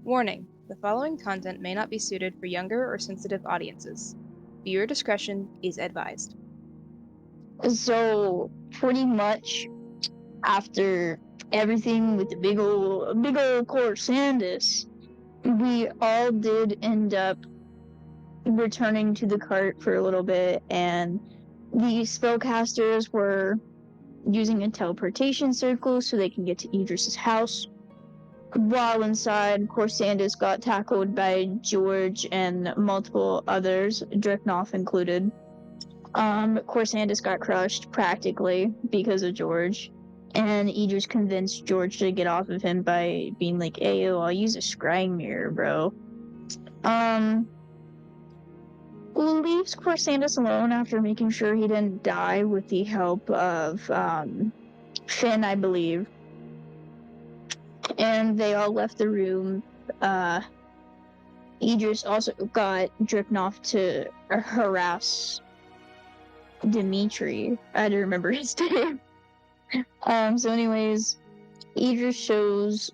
Warning: the following content may not be suited for younger or sensitive audiences. Viewer discretion is advised. So pretty much after everything with the big old Corsandus, we all did end up returning to the cart for a little bit, and the spellcasters were using a teleportation circle so they can get to Idris's house. While inside, Corsandus got tackled by George and multiple others, Dricknoff included. Corsandus got crushed practically because of George, and Idris convinced George to get off of him by being like, "Ayo, I'll use a scrying mirror, bro." Leaves Corsandus alone after making sure he didn't die with the help of Finn, I believe. And they all left the room. Idris also got Dricknoff to harass Dimitri. I had to remember his name. So anyways, Idris shows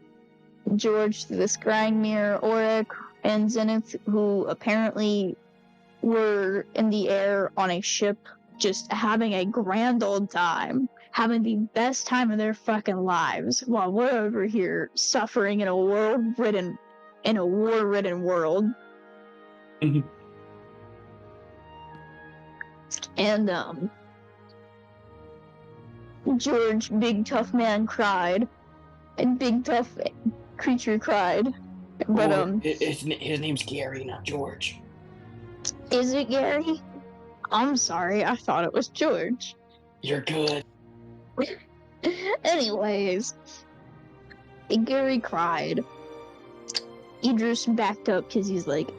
George the scrying mirror, Auric, and Zenith, who apparently were in the air on a ship, just having a grand old time, having the best time of their fucking lives, while we're over here suffering in a war-ridden world. And George, big tough man, cried, and big tough creature cried. But his name's Gary, not George. Is it Gary? I'm sorry, I thought it was George. You're good. Anyways, Gary cried. Idris backed up because he's like,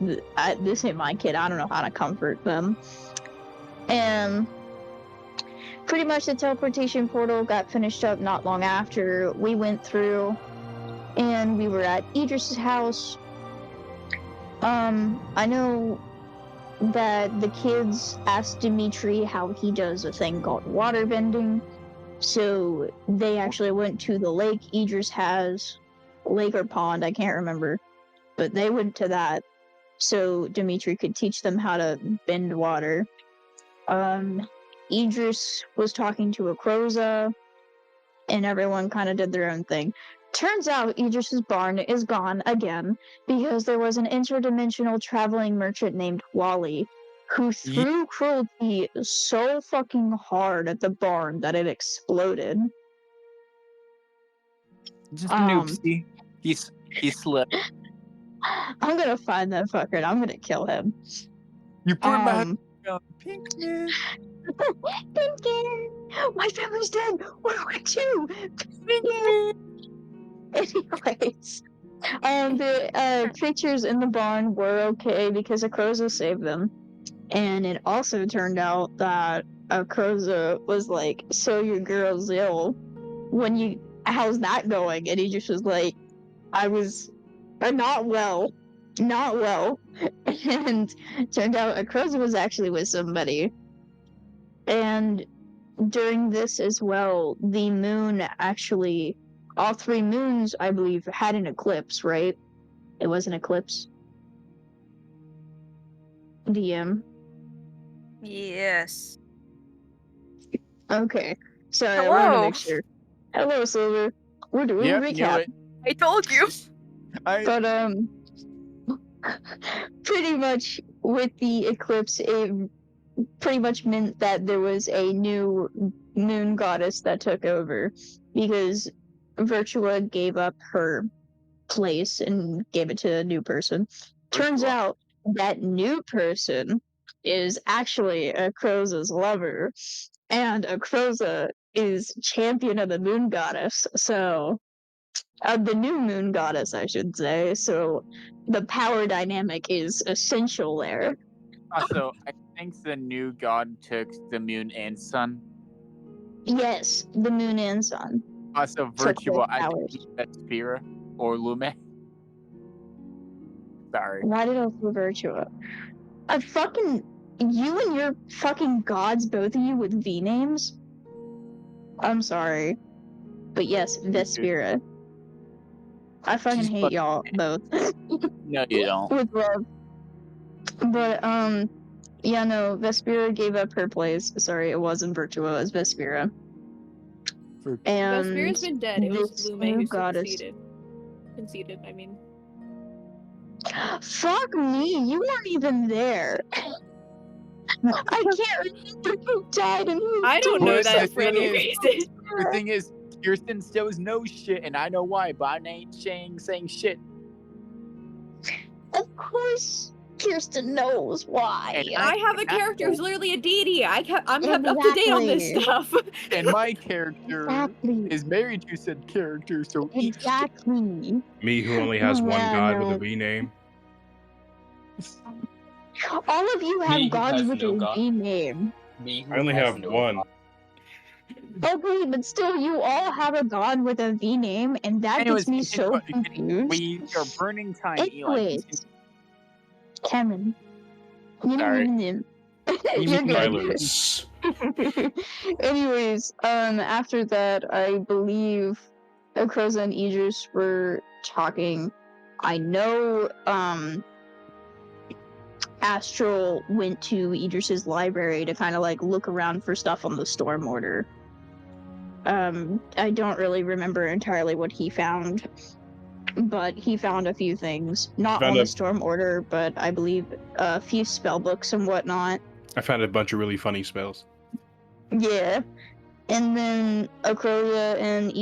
this ain't my kid, I don't know how to comfort them. And pretty much the teleportation portal got finished up not long after we went through, and we were at Idris's house. I know that the kids asked Dimitri how he does a thing called waterbending, so they actually went to the lake Idris has, lake or pond, I can't remember, but they went to that so Dimitri could teach them how to bend water. Idris was talking to Akroza, and everyone kind of did their own thing. Turns out Idris's barn is gone again because there was an interdimensional traveling merchant named Wally who threw cruelty so fucking hard at the barn that it exploded. Just a noobsy. He slipped. I'm gonna find that fucker and I'm gonna kill him. You burned my husband down. Pinky. Pinky! My family's dead! What do I do? Pinky! Anyways, the creatures in the barn were okay because Akroza saved them. And it also turned out that Akroza was like, "So your girl's ill. How's that going?" And he just was like, "I was not well. Not well." And turned out Akroza was actually with somebody. And during this as well, the moon actually, all three moons, I believe, had an eclipse, right? It was an eclipse. DM. Yes. Okay. So I Hello. wanted to make sure. Hello, Silver. We're doing a recap. I told you. But pretty much with the eclipse, it pretty much meant that there was a new moon goddess that took over because Virtua gave up her place and gave it to a new person. Turns out that new person is actually Akroza's lover, and Akroza is champion of the moon goddess, so the new moon goddess, I should say, so the power dynamic is essential there. Also, I think the new god took the moon and sun. Yes, the moon and sun. Also, Virtua, I think that's Spira or Lume. Sorry. Why did I say Virtua? You and your fucking gods, both of you with V names? I'm sorry. But yes, Vespira. I fucking She's hate y'all both. No, you don't. With love. But, yeah, no, Vespera gave up her place. Sorry, it wasn't Virtua, it was Vespera. And Vespera's been dead. It was this Lume new who goddess. conceded, I mean. Fuck me, you weren't even there. I can't remember who died and who I don't didn't. know But that for any reason. The thing is, Kirsten still knows shit, and I know why, but I ain't saying shit. Of course, Kirsten knows why. And I have a character who's literally a deity. I'm kept up to date on this Exactly. stuff. And my character Exactly. is married to said character, so eat shit. Exactly. Me, who only has one Yeah, god no. with a V name. All of you have Me, who gods has with no a god. V name. Me, who I only has have no one. god. Okay, but still, you all have a god with a V name, and that Anyways, gets me continue, so continue. confused. We are burning time, Eli. Anyways, Cameron, you Sorry. know, Easy you're good. silence. Anyways, after that, I believe Akroza and Idris were talking. I know, Astral went to Idris's library to kind of like look around for stuff on the storm order. I don't really remember entirely what he found, but he found a few things. Not Found on a- the storm order, but I believe a few spell books and whatnot. I found a bunch of really funny spells. Yeah. And then Akroza and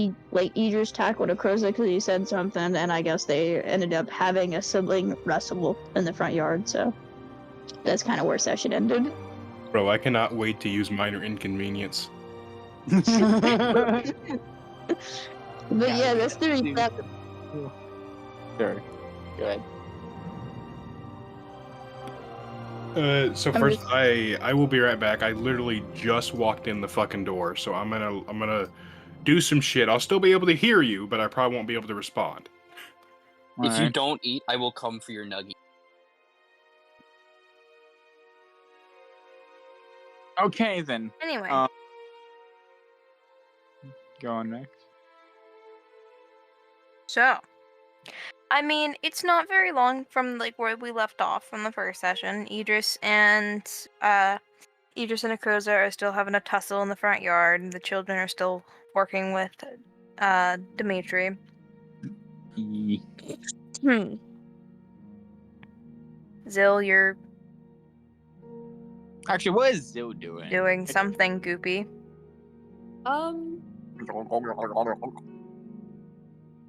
Idris tackled Akroza because he said something, and I guess they ended up having a sibling wrestle in the front yard, so that's kind of where session ended. Bro, I cannot wait to use minor inconvenience. But yeah, that's the recap. Sorry. Go ahead. So first, I will be right back. I literally just walked in the fucking door, so I'm gonna do some shit. I'll still be able to hear you, but I probably won't be able to respond. If you Alright. don't eat, I will come for your nugget. Okay, then. Anyway, Go on next. so I mean, it's not very long from like where we left off from the first session. Idris and Akroza are still having a tussle in the front yard, and the children are still working with Dimitri. Zil, you're Actually, what is Zil doing? doing something goopy.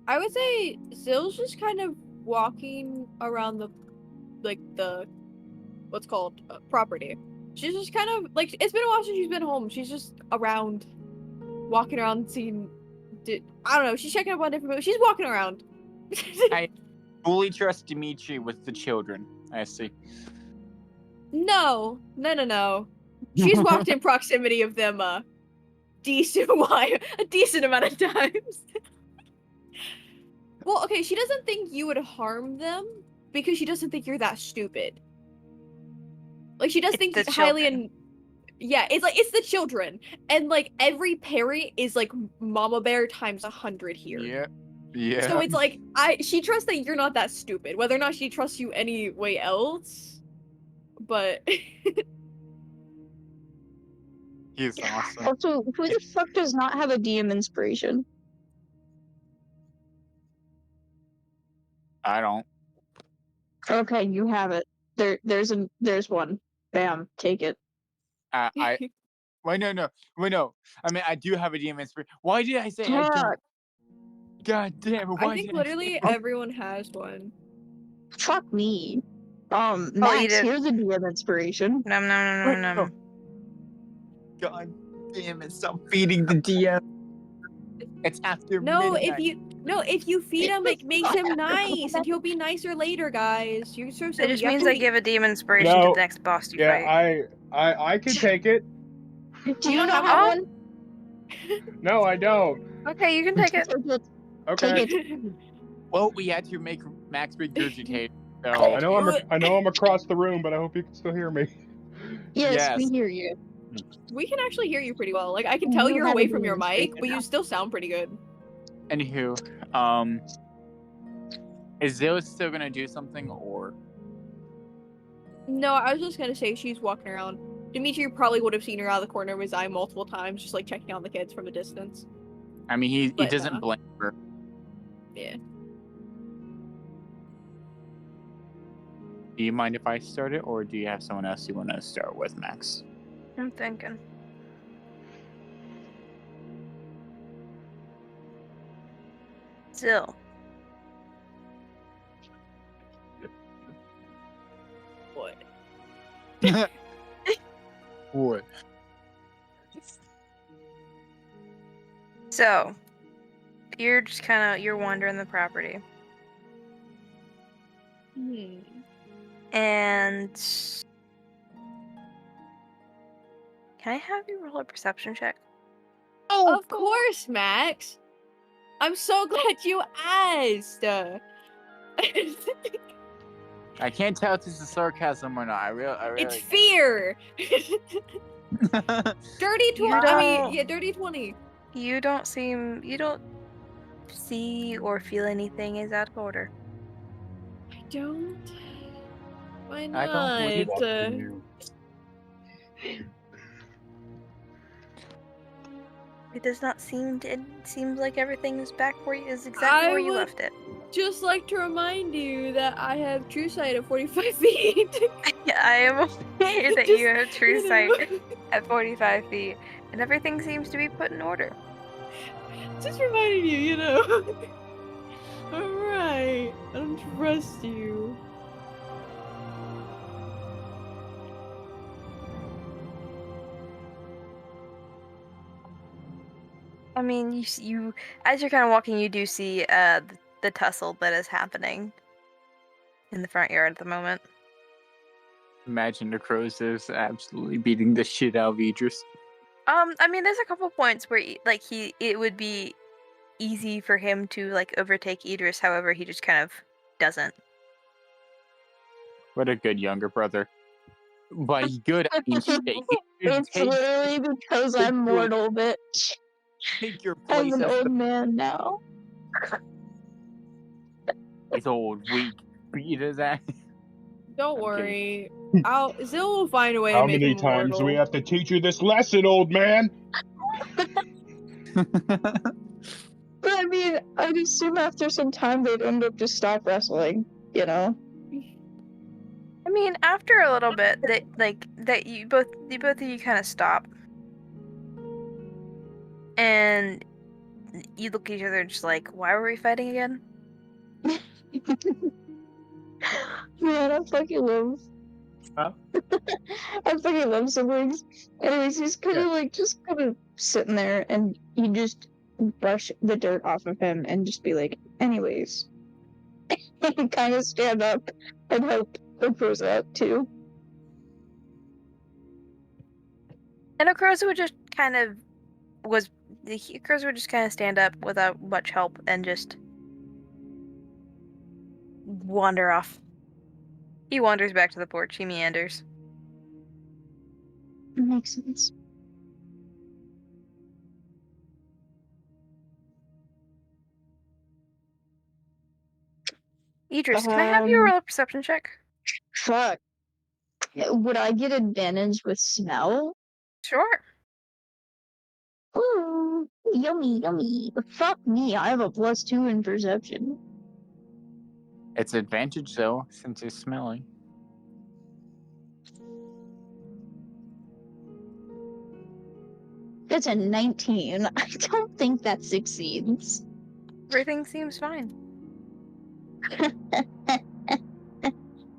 I would say Zill's just kind of walking around the what's called property. She's just kind of like, it's been a while since she's been home. She's just around, walking around, seeing. I don't know. She's checking up on different people. She's walking around. I fully trust Dimitri with the children. I see. No. She's walked in proximity of them a decent amount of times. Well, okay, she doesn't think you would harm them because she doesn't think you're that stupid. Like, she does It's think the highly children. yeah, it's like, it's the children. And like, every parent is like Mama Bear times 100 here. Yeah. Yeah. So it's like, she trusts that you're not that stupid. Whether or not she trusts you any way else, but He's awesome. Also, who the fuck does not have a DM inspiration? I don't. Okay, you have it. There's one. Bam, take it. Wait, no. I mean, I do have a DM inspiration. Why did I say I don't? Fuck. God damn it! Why I think did literally I say everyone has one. Fuck me. eat Max, it. here's a DM inspiration. Nom. God damn it! Stop feeding the DM. It's after midnight. If you feed him, it makes him nice, and he'll be nicer later, guys. You're so silly. It just You have means to I eat- give a demon inspiration to No. the next boss you Yeah, fight. I can take it. Do you don't not have have one? one? No, I don't. Okay, you can take it. Take it. Okay. Take it. Well, we had to make Max regurgitate. So I know I'm across the room, but I hope you can still hear me. Yes, we Yes. hear you. We can actually hear you pretty well. Like, I can tell You you're have away a from your demon mic, inspiration but you still sound pretty good. Anywho, Is Zill still gonna do something, or? No, I was just gonna say she's walking around. Dimitri probably would have seen her out of the corner of his eye multiple times, just like checking on the kids from a distance. I mean, he But, doesn't blame her. Yeah. Do you mind if I start it, or do you have someone else you want to start with, Max? I'm thinking. Still. What? What? So, you're just you're wandering the property. And can I have you roll a perception check? Oh, of course, Max. I'm so glad you asked. I can't tell if this is sarcasm or not. I really It's fear. Dirty 20. I mean, yeah, dirty 20. You don't see or feel anything is out of order. I don't. Why I not? don't believe you. It does not seem to. It seems like everything is back where is exactly where you left it. Just like to remind you that I have true sight at 45 feet. I am aware that you have true sight at 45 feet, and everything seems to be put in order. Just reminding you, you know. Alright, I don't trust you. I mean, you as you're kind of walking, you do see the tussle that is happening in the front yard at the moment. Imagine the crows is absolutely beating the shit out of Idris. I mean, there's a couple points where it would be easy for him to like overtake Idris. However, he just kind of doesn't. What a good younger brother. By good, I mean shit. It's literally because I'm mortal, bitch. Take your I'm place an as old man now. He's old, weak, beat his ass. Don't I'm worry. Zill will find a way How to make many him times do we immortal. have to teach you this lesson, old man? But I mean, I'd assume after some time they'd end up just stop wrestling, you know? I mean, after a little bit, that you both of you kind of stop, and you look at each other just like, why were we fighting again? Man, I fucking love. Huh? I fucking love siblings. Anyways, he's kind of just kind of sitting there, and you just brush the dirt off of him and just be like, anyways. And kind of stand up and help the crows out too. And Okroza would just kind of Okroza would just kind of stand up without much help and just wander off. He wanders back to the porch. He meanders. Makes sense. Idris, can I have you roll a perception check? Fuck. Would I get advantage with smell? Sure. Ooh, yummy, yummy. Fuck me, I have a +2 in perception. It's advantage though, since it's smelling. That's a 19. I don't think that succeeds. Everything seems fine.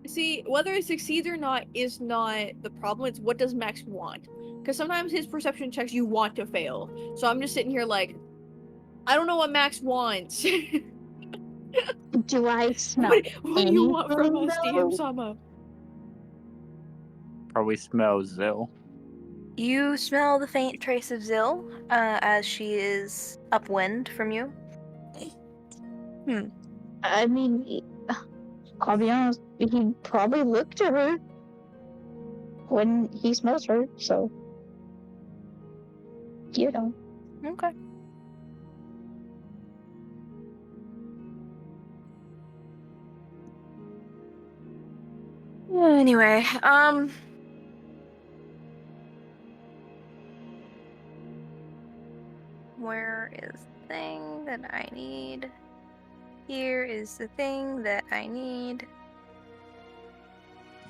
See, whether it succeeds or not is not the problem. It's what does Max want? Because sometimes his perception checks you want to fail. So I'm just sitting here like, I don't know what Max wants. Do I smell what do you want from us, anything, DM though? Sama? Probably smells Zill. You smell the faint trace of Zill as she is upwind from you. I mean, I'll be honest, he probably looked at her when he smells her, so. You know. Okay. Anyway, where is the thing that I need? Here is the thing that I need.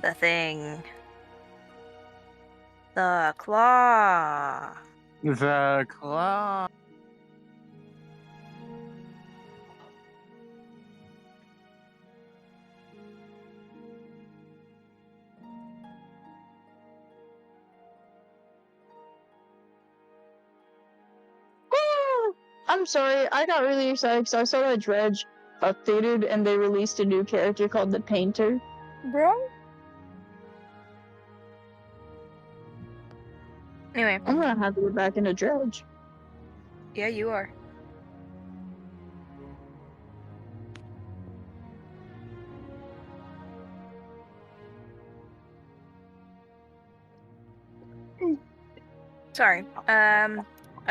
The thing. The claw. The claw. I'm sorry, I got really excited because I saw that Dredge updated and they released a new character called the Painter. Bro? Anyway, I'm gonna have to get back into Dredge. yeah, you are. Sorry. I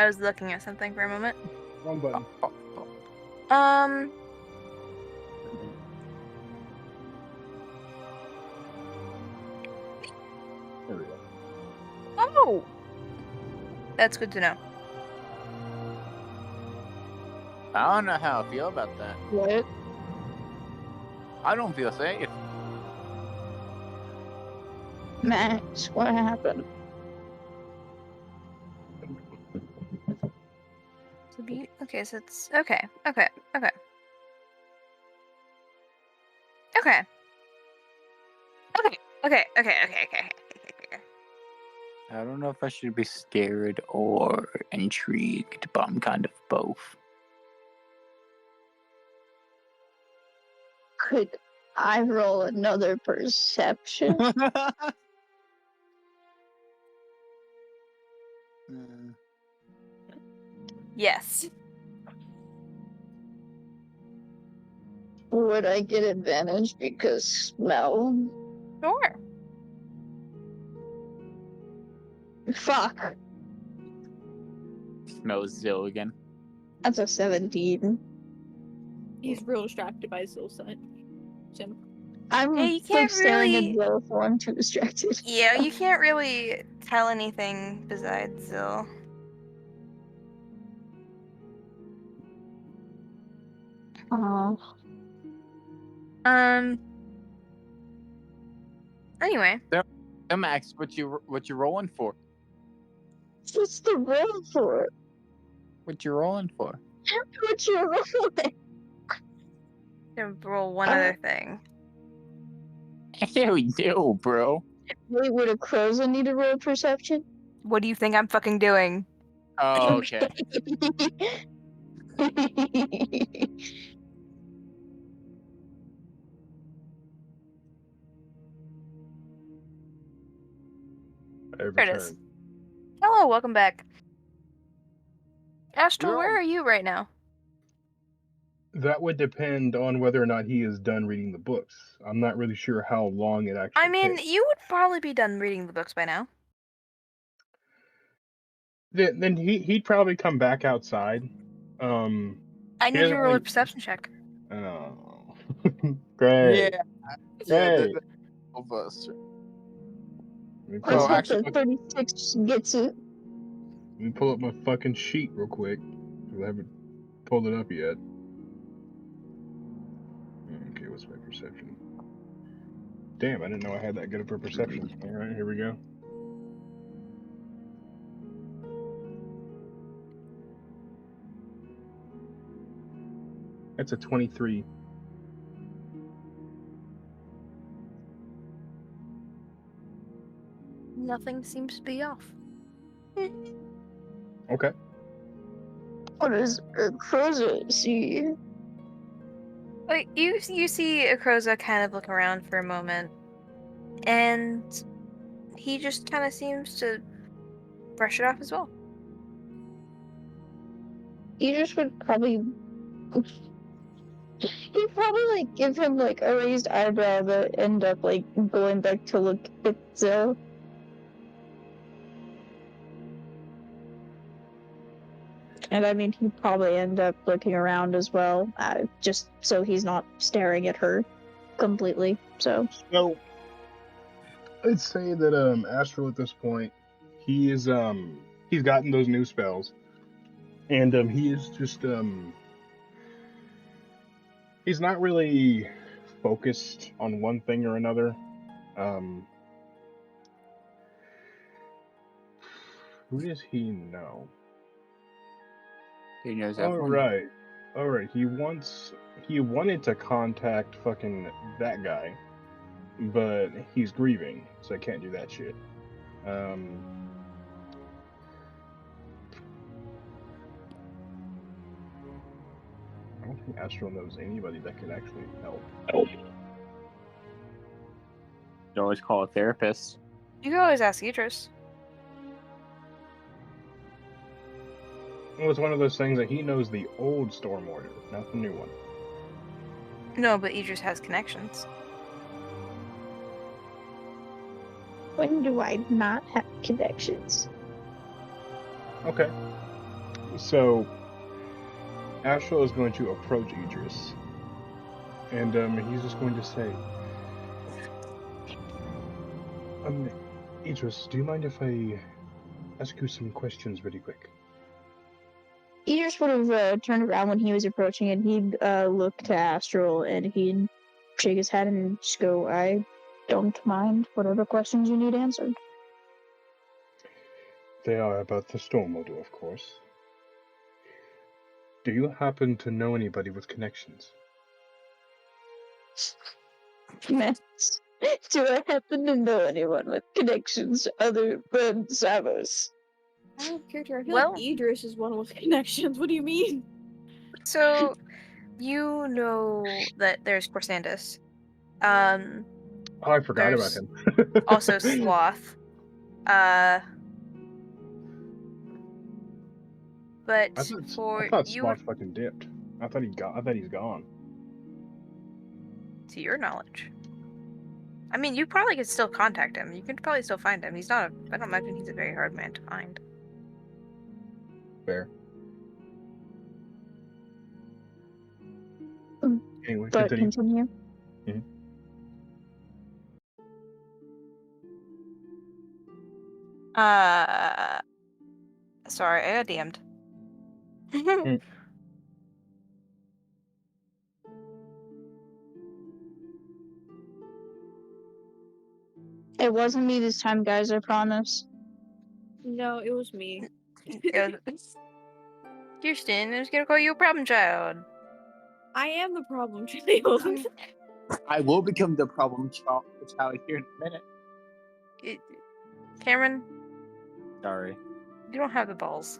was looking at something for a moment. Wrong button. There we go. Oh! That's good to know. I don't know how I feel about that. What? I don't feel safe. Max, what happened? Okay, so it's okay. Okay. Okay. Okay. Okay. Okay. Okay. Okay. Okay. Okay. I don't know if I should be scared or intrigued, but I'm kind of both. Could I roll another perception? Yes. Would I get advantage because smell? Sure. Fuck. Smells Zill again. That's a 17. He's real distracted by Soul Sim. I'm Yeah, you like can't staring really. at Will, so I'm too distracted. Yeah, you can't really tell anything besides Zill. Oh. Anyway. So Max, what you rolling for? What's the roll for? What you rolling for? What you rolling? To roll one other thing. Yeah, we do, bro. Wait, would a Croza need to roll perception? What do you think I'm fucking doing? Oh, okay. I've There it is. returned. Hello, welcome back. Astral, You're where on- are you right now? That would depend on whether or not he is done reading the books. I'm not really sure how long it actually I mean, takes. you would probably be done reading the books by now. Then he'd probably come back outside. I He need you doesn't to roll a really. perception check. Oh, great. Yeah, Hey. of us. Let me Let's pull, Oh, up my, hope the actually, 36 gets it. let me pull up my fucking sheet real quick, because I haven't pulled it up yet. Okay, what's my perception? Damn, I didn't know I had that good of a perception. Alright, here we go. That's a 23. Nothing seems to be off. Okay. What does a Croza see? Like you see Akroza kind of look around for a moment, and he just kind of seems to brush it off as well. You just would probably. He'd probably like give him like a raised eyebrow that end up like going back to look at Zill. And I mean, he'd probably end up looking around as well, just so he's not staring at her completely. So. So, I'd say that Astral at this point, he is he's gotten those new spells, and he is just he's not really focused on one thing or another. Um, who does he know? He knows All everyone. right. He wanted to contact fucking that guy, but he's grieving, so I can't do that shit. I don't think Astral knows anybody that could actually help. You always call a therapist. You can always ask Idris. Well, it's one of those things that he knows the old Storm Order, not the new one. No, but Idris has connections. When do I not have connections? Okay. So, Astral is going to approach Idris, and he's just going to say, Idris, do you mind if I ask you some questions really quick? Idris would have turned around when he was approaching, and he'd look to Astral, and he'd shake his head and just go, I don't mind whatever questions you need answered. They are about the Storm Order, of course. Do you happen to know anybody with connections? Mess. Do I happen to know anyone with connections other than Savos? Out of character, I feel Well- like Idris is one with connections. What do you mean? So, you know that there's Corsandus. Oh, I forgot about There's him. Also Sloth. But I for thought you, Sloth fucking dipped. I thought he's gone. to your knowledge, I mean, you probably could still contact him. You can probably still find him. He's not. I don't imagine he's a very hard man to find. Fair. Anyway, But continue. continue. Sorry, I got DM'd. It wasn't me this time, guys, I promise. No, it was me. Houston, I was gonna call you a problem child. I am the problem child. I will become the problem child here in a minute. Cameron, Sorry. you don't have the balls.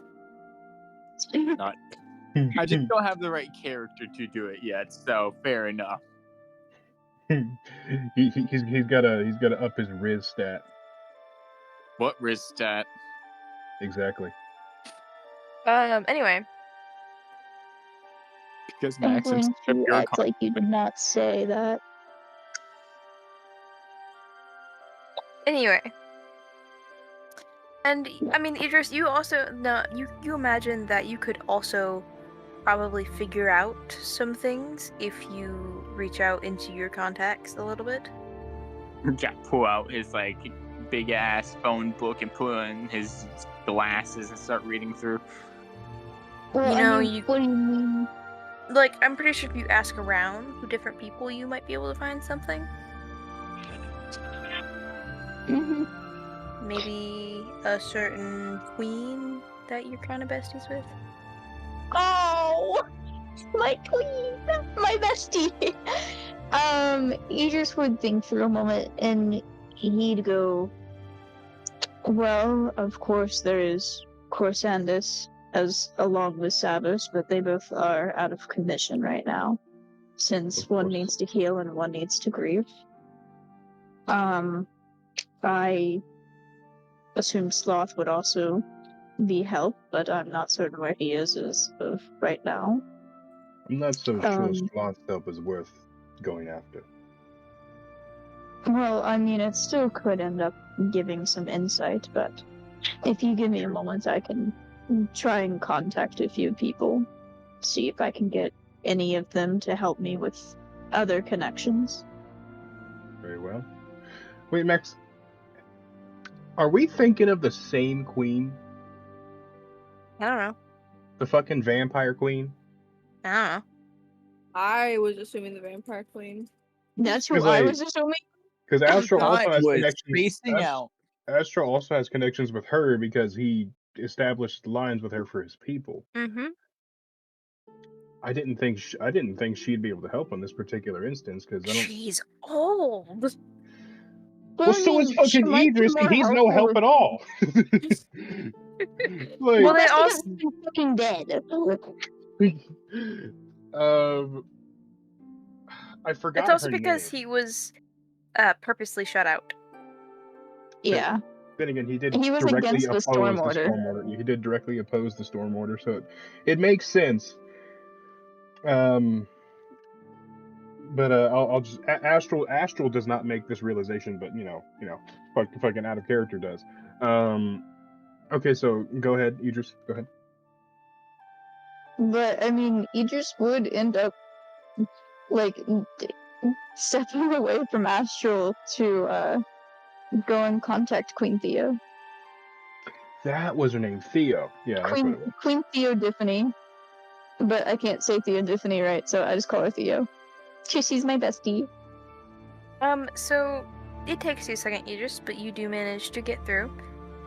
I just don't have the right character to do it yet, so fair enough. he's gotta up his Riz stat. What Riz stat? Exactly. Anyway. Because I'm Max going to your act like you did not say that. Anyway. And I mean, Idris, you also you imagine that you could also probably figure out some things if you reach out into your contacts a little bit. Jack pull out his like big ass phone book and put on his glasses and start reading through. Well, You know, what do you mean? Like, I'm pretty sure if you ask around to different people, you might be able to find something. Mm-hmm. Maybe a certain queen that you're kind of besties with. Oh, my queen, my bestie. Idris would think for a moment, and he'd go, well, of course there is Corsandus, as along with Savos, but they both are out of commission right now, since one needs to heal and one needs to grieve. I assume Sloth would also be help, but I'm not certain where he is as of right now. I'm not so sure Sloth's help is worth going after. Well, I mean, it still could end up giving some insight, but if you give me a moment, I can try and contact a few people, see if I can get any of them to help me with other connections. Very well. Wait, Max, Are we thinking of the same queen? I don't know. The fucking vampire queen? I don't know. I was assuming the vampire queen. That's who 'Cause, I like- was assuming. Because Astral I also has was connections. spacing out. Astral also has connections with her because he established lines with her for his people. Mm-hmm. I didn't think she'd be able to help on this particular instance because I don't. She's old. Well, I so is mean, she fucking might be Idris, more and he's no help with- at all. Well, Well, they that's because also- he's fucking dead. I forgot. It's also her because name. he was purposely shut out. Yeah. Then again, he did He was directly against the oppose storm the order. storm order. He did directly oppose the storm order, so it makes sense. But I'll just Astral does not make this realization, but fucking out of character does. Okay, so go ahead, Idris. Go ahead. But I mean, Idris would end up like stepping away from Astral to go and contact Queen Theo. That was her name, Theo. Yeah, that's what it was. Queen Theodyphany. But I can't say Theodyphany right, so I just call her Theo. She's my bestie. So it takes you a second, Idris, but you do manage to get through.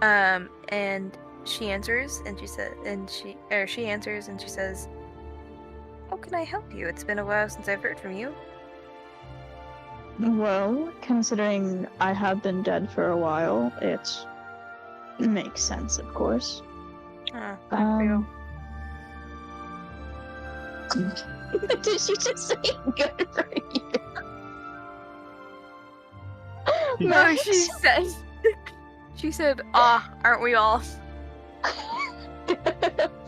And she answers, and she answers, and she says, "How can I help you? It's been a while since I've heard from you." Well, considering I have been dead for a while, it makes sense, of course. Huh, I feel. Did she just say good for you? No, Max? she said, aren't we all?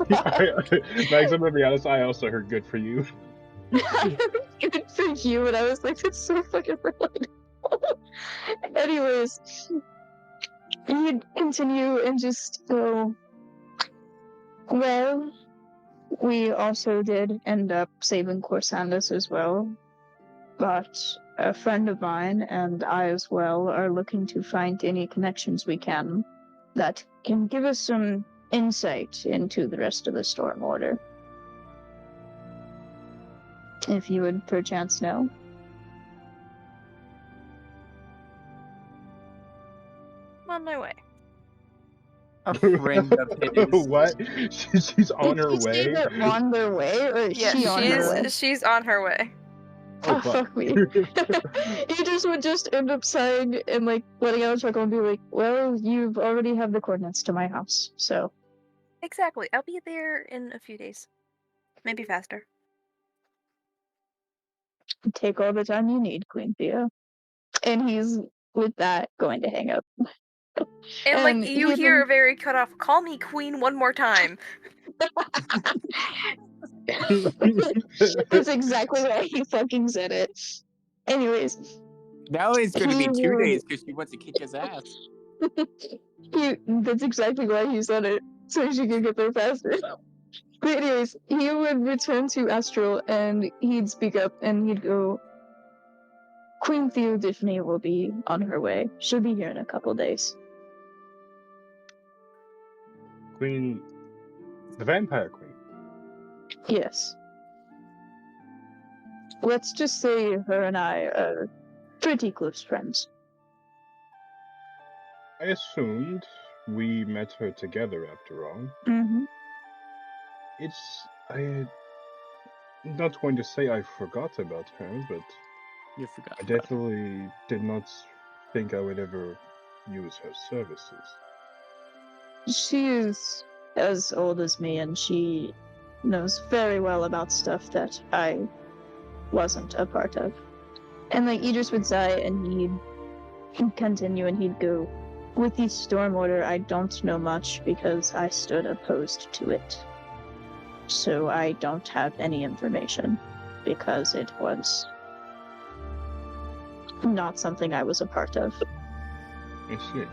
Max, I'm gonna be honest. I also heard "good for you." Good for you, and I was like, that's so fucking relatable. Anyways, you'd continue and just go, well, we also did end up saving Corsandus as well, but a friend of mine and I as well are looking to find any connections we can that can give us some insight into the rest of the Storm Order. If you would perchance know. I'm on my way. A friend of his. What? She's on her Did you say way. they're on their way, or is Yeah, she on her way? she's on her way. Oh, fuck me. Idris would just end up sighing and like letting out a chuckle and be like, well, you've already have the coordinates to my house, so. Exactly. I'll be there in a few days. Maybe faster. Take all the time you need, Queen Theo. And he's, with that, going to hang up. And like And you he hear then- a very cut off, "Call me Queen one more time." That's exactly why he fucking said it. Anyways, Now it's going to be He 2 would- days because she wants to kick his ass. that's exactly why he said it, so she could get there faster. But anyways, he would return to Astral and he'd speak up and he'd go, Queen Theodyphany will be on her way. She'll be here in a couple days. Queen, the vampire queen. Yes. Let's just say her and I are pretty close friends. I assumed we met her together after all. Mm-hmm. I'm not going to say I forgot about her, but You forgot. I about it. definitely did not think I would ever use her services. She is as old as me, and she knows very well about stuff that I wasn't a part of. And like Idris would sigh, and he'd continue, and he'd go, with the Storm Order, I don't know much because I stood opposed to it. So I don't have any information because it was not something I was a part of. I see.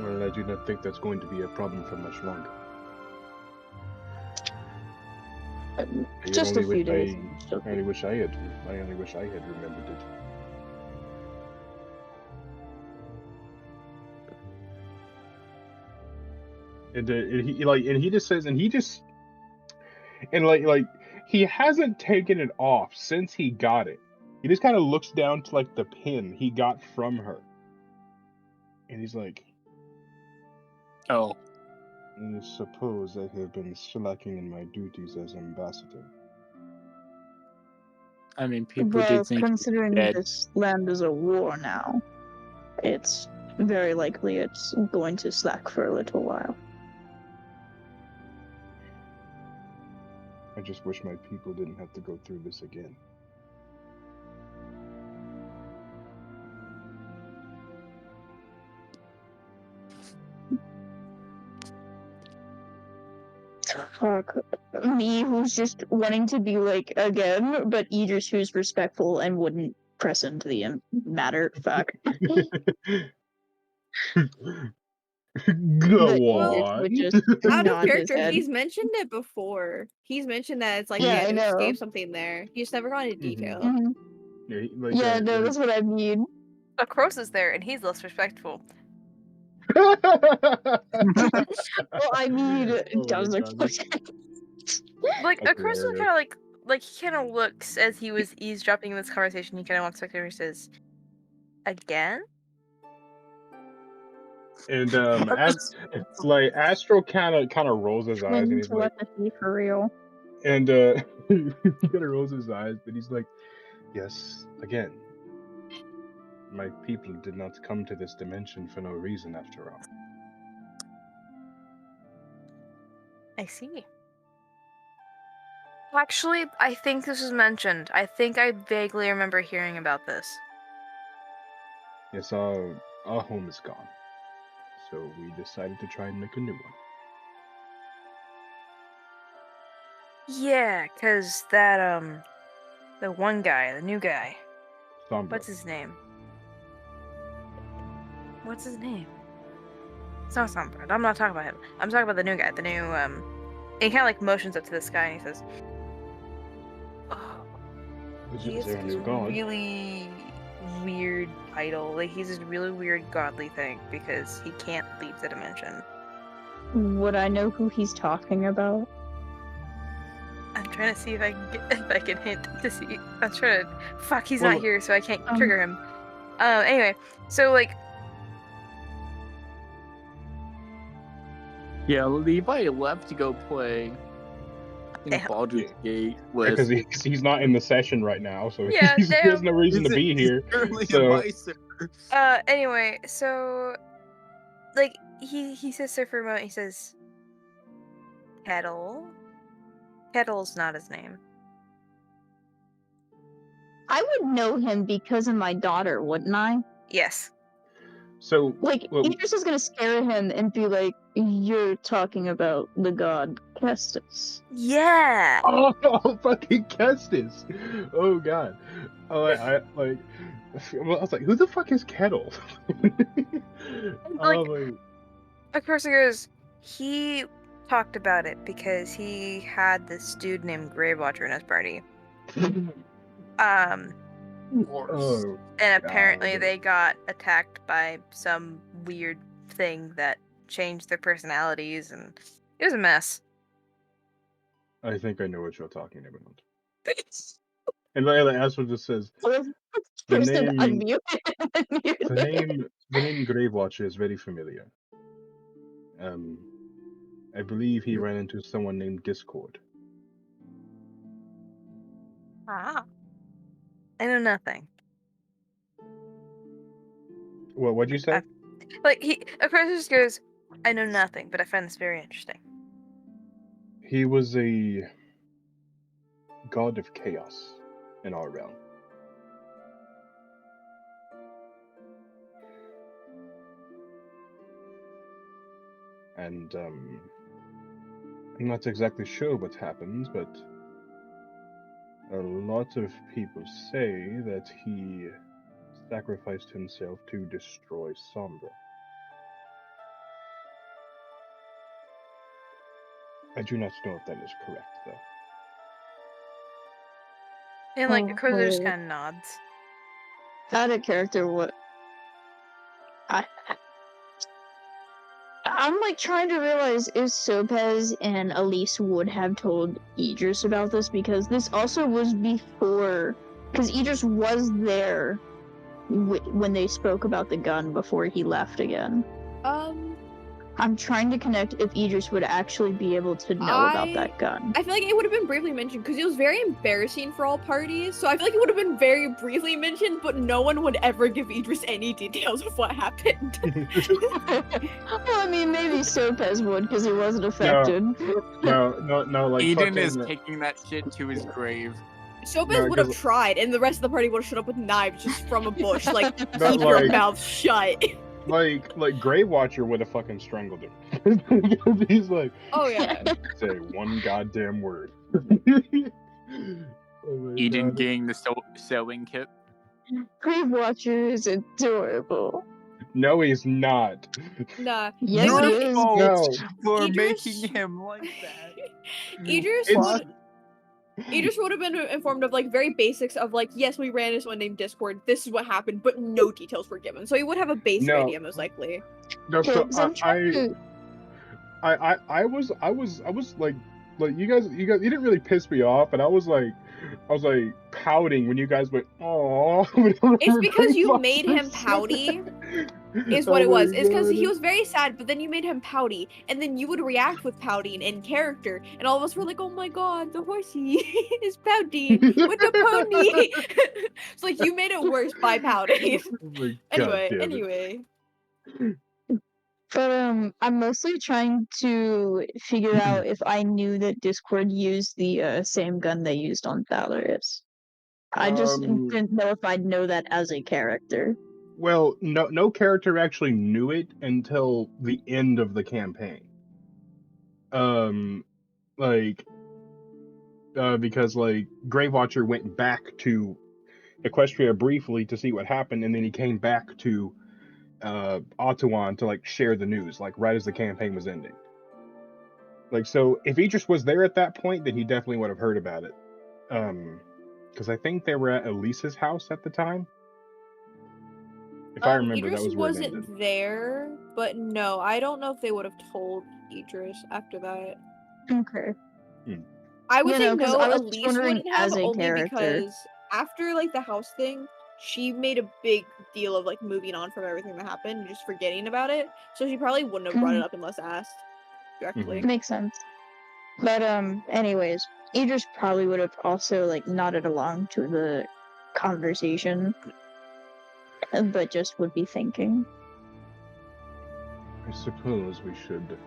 Well, I do not think that's going to be a problem for much longer. I Just a only few days. I only wish I had remembered it. And he just says, and he hasn't taken it off since he got it. He just kind of looks down to like the pin he got from her, and he's like, Oh, "I suppose I have been slacking in my duties as ambassador." I mean, people Well, did think he was considering dead. this land is a war now, it's very likely it's going to slack for a little while. I just wish my people didn't have to go through this again. Fuck. Me, who's just wanting to be like again, but Idris, who's respectful and wouldn't press into the matter. Fuck. Go But Idris on. would just Out of nod his character, head. he's mentioned it before. He's mentioned that it's like Yeah, he I had to know. escape something there. He's never gone into detail. Mhm. Yeah, Yeah, no, that's what I mean. Akros is there, and he's less respectful. Well, I mean, Oh my does God, Like that's Akros is hilarious. kind of like he kind of looks as he was eavesdropping in this conversation. He kind of walks back there and says, "Again." And Astro kind of rolls his eyes, and Twin he's like, telepathy for real. and he kind of rolls his eyes, but he's like, "Yes, again. My people did not come to this dimension for no reason, after all." I see. Actually, I think this was mentioned. I think I vaguely remember hearing about this. Yes, our home is gone, so we decided to try and make a new one. Yeah, cause that the one guy, the new guy. Sombra. What's his name? What's his name? It's not Sombra. I'm not talking about him. I'm talking about the new guy. The new and he kind of like motions up to this guy and he says, "Oh, he Is has there a this new god? really weird title. Like he's this really weird godly thing because he can't leave the dimension." Would I know who he's talking about? I'm trying to see if I can if I can hint to see. I'm trying to. Fuck, he's Well, not here, so I can't trigger him. Anyway, so like, Yeah, Levi left to go play. I think Damn. Baldur's Gate with. Because he's not in the session right now, so Yeah, he has damn. no reason to be here. Currently So- a miser. Anyway, so like he says so for a moment. He says, "Kettle." Kettle's not his name. I would know him because of my daughter, wouldn't I? Yes. So Like, well, Idris is gonna scare him and be like, "You're talking about the god Kestis." Yeah. oh, fucking Kestis! Oh God! Oh, I like. Well, I was like, who the fuck is Kettle? Like- Oh, my. A person goes, he talked about it because he had this dude named Gravewatcher in his party. Oh, And apparently God. they got attacked by some weird thing that changed their personalities, and it was a mess. I think I know what you're talking about. And Layla Astro just says the Person name, unmute. the name Gravewatcher is very familiar. I believe he ran into someone named Discord. Ah. I know nothing. Well, what'd you say? Like, a person just goes, I know nothing, but I find this very interesting. He was a god of chaos in our realm. And I'm not exactly sure what happened, but a lot of people say that he sacrificed himself to destroy Sombra. I do not know if that is correct, though. And, like, Oh, Akroza just wait. kind of nods. Out of character, what? I'm like trying to realize if Sopez and Elise would have told Idris about this, because this also was before, because Idris was there when they spoke about the gun before he left again. I'm trying to connect if Idris would actually be able to know about that gun. I feel like it would have been briefly mentioned because it was very embarrassing for all parties. So I feel like it would have been very briefly mentioned, but no one would ever give Idris any details of what happened. Well, I mean, maybe Sopez would because he wasn't affected. No, like Eden is fucking. taking that shit to his grave. Sopez would have tried, and the rest of the party would have shut up with knives just from a bush, like, But, keep your like- mouth shut. Like Grey Watcher would have fucking strangled him. He's like, Oh, yeah. say one goddamn word. Oh my Eden God. getting the sewing kit. Grave Watcher is adorable. No, he's not. Nah. Yes, Your he is. fault No. for Idris- making him like that. Idris would have been informed of, like, very basics of, like, yes, we ran into someone named Discord, this is what happened, but no details were given. So he would have a basic No. idea, most likely. No, so Kids, I'm trying to... I was like you guys you didn't really piss me off, and I was like pouting when you guys went, "Aw." It's because you made him pouty, is what it was. It's because he was very sad, but then you made him pouty, and then you would react with pouting in character, and all of us were like, "Oh my god, the horsey is pouting with the pony." It's like you made it worse by pouting. Anyway. But I'm mostly trying to figure out if I knew that Discord used the same gun they used on Valorous. I just didn't know if I'd know that as a character. Well, no character actually knew it until the end of the campaign. Because like Grey Watcher went back to Equestria briefly to see what happened, and then he came back to Ottawan to like share the news, like right as the campaign was ending. Like, so if Idris was there at that point, then he definitely would have heard about it. Because I think they were at Elise's house at the time. If I remember, Idris that was where it ended. wasn't there, but no, I don't know if they would have told Idris after that. Okay. I would You say know, 'cause no, I was Elise wondering wouldn't have, as a only character. because after, like, the house thing, she made a big deal of, like, moving on from everything that happened and just forgetting about it, so she probably wouldn't have brought it up unless asked directly. Makes sense. But anyways, Idris probably would have also like nodded along to the conversation, but just would be thinking. I suppose we should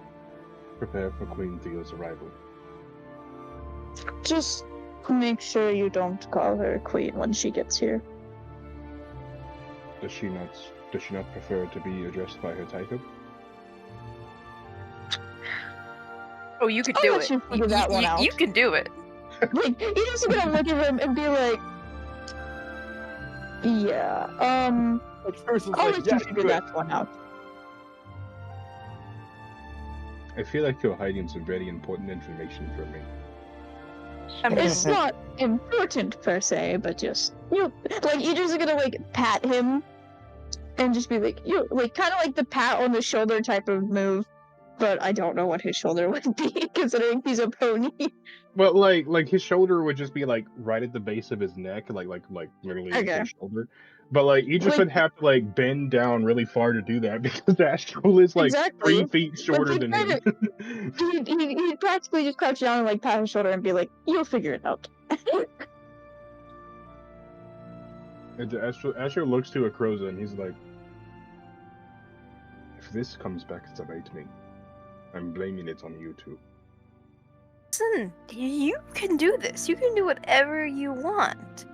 prepare for Queen Theo's arrival. Just make sure you don't call her queen when she gets here. Does she not prefer to be addressed by her title? Oh, you could I'll do let it. you figure that one out. You can do it. Like, you're just gonna look at him and be like, yeah, Like, first it's I'll like, let yeah, you figure good. that one out. I feel like you're hiding some very important information from me. It's not important per se, but just, you like, you're just gonna like pat him and just be like, you like, kind of like the pat on the shoulder type of move, but I don't know what his shoulder would be considering he's a pony. Well, like his shoulder would just be like right at the base of his neck, like literally Okay. his shoulder. But like he just Like- would have to like bend down really far to do that because Astral is like Exactly. 3 feet shorter he'd than kinda- him. He'd practically just crouch down and like pat his shoulder and be like, you'll figure it out. And Astral looks to Akroza and he's like, if this comes back to bite me, I'm blaming it on you two. Listen, you can do this. You can do whatever you want.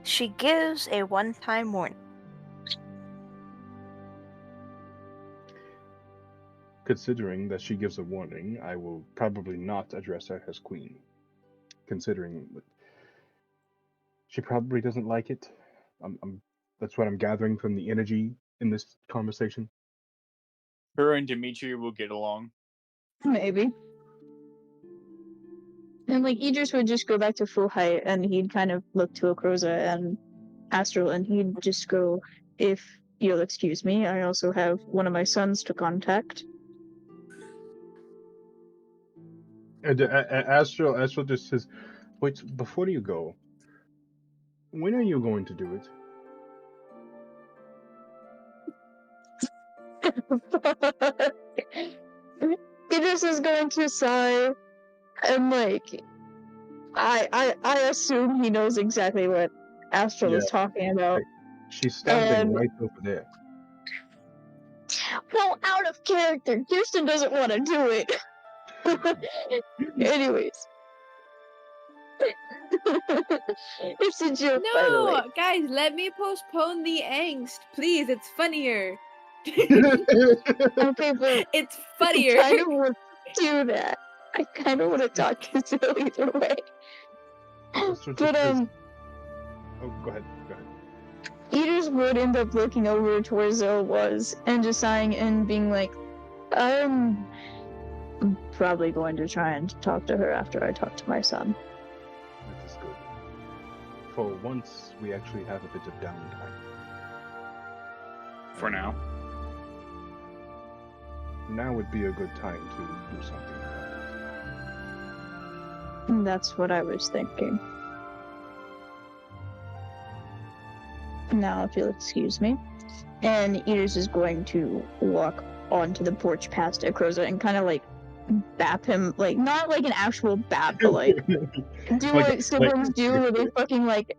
She gives a one-time warning. Considering that she gives a warning, I will probably not address her as queen. Considering that she probably doesn't like it. That's what I'm gathering from the energy in this conversation. Her and Dimitri will get along. Maybe. And like Idris would just go back to full height and he'd kind of look to Akroza and Astral and he'd just go, if you'll excuse me, I also have one of my sons to contact. And Astral just says, "Wait, before you go, when are you going to do it?" Idris is going to sigh and like I assume he knows exactly what Astral Yeah. is talking about. She's standing And right over there. well, out of character, Kirsten doesn't want to do it. Anyways. It's a joke, by the way. No, guys, let me postpone the angst, please. It's funnier. Okay, but It's I funnier. kind of want to do that. I kind of want to talk to Soule either way. Astral just But says, "Oh, go ahead. Idris would end up looking over to where Zoe was and just sighing and being like, I'm probably going to try and talk to her after I talk to my son. That is good. For once, we actually have a bit of downtime. For now. Now would be a good time to do something about it." And that's what I was thinking. Now, if you'll excuse me. And Idris is going to walk onto the porch past Akroza and kind of like bap him, like not like an actual bap, but like do what siblings do where they fucking like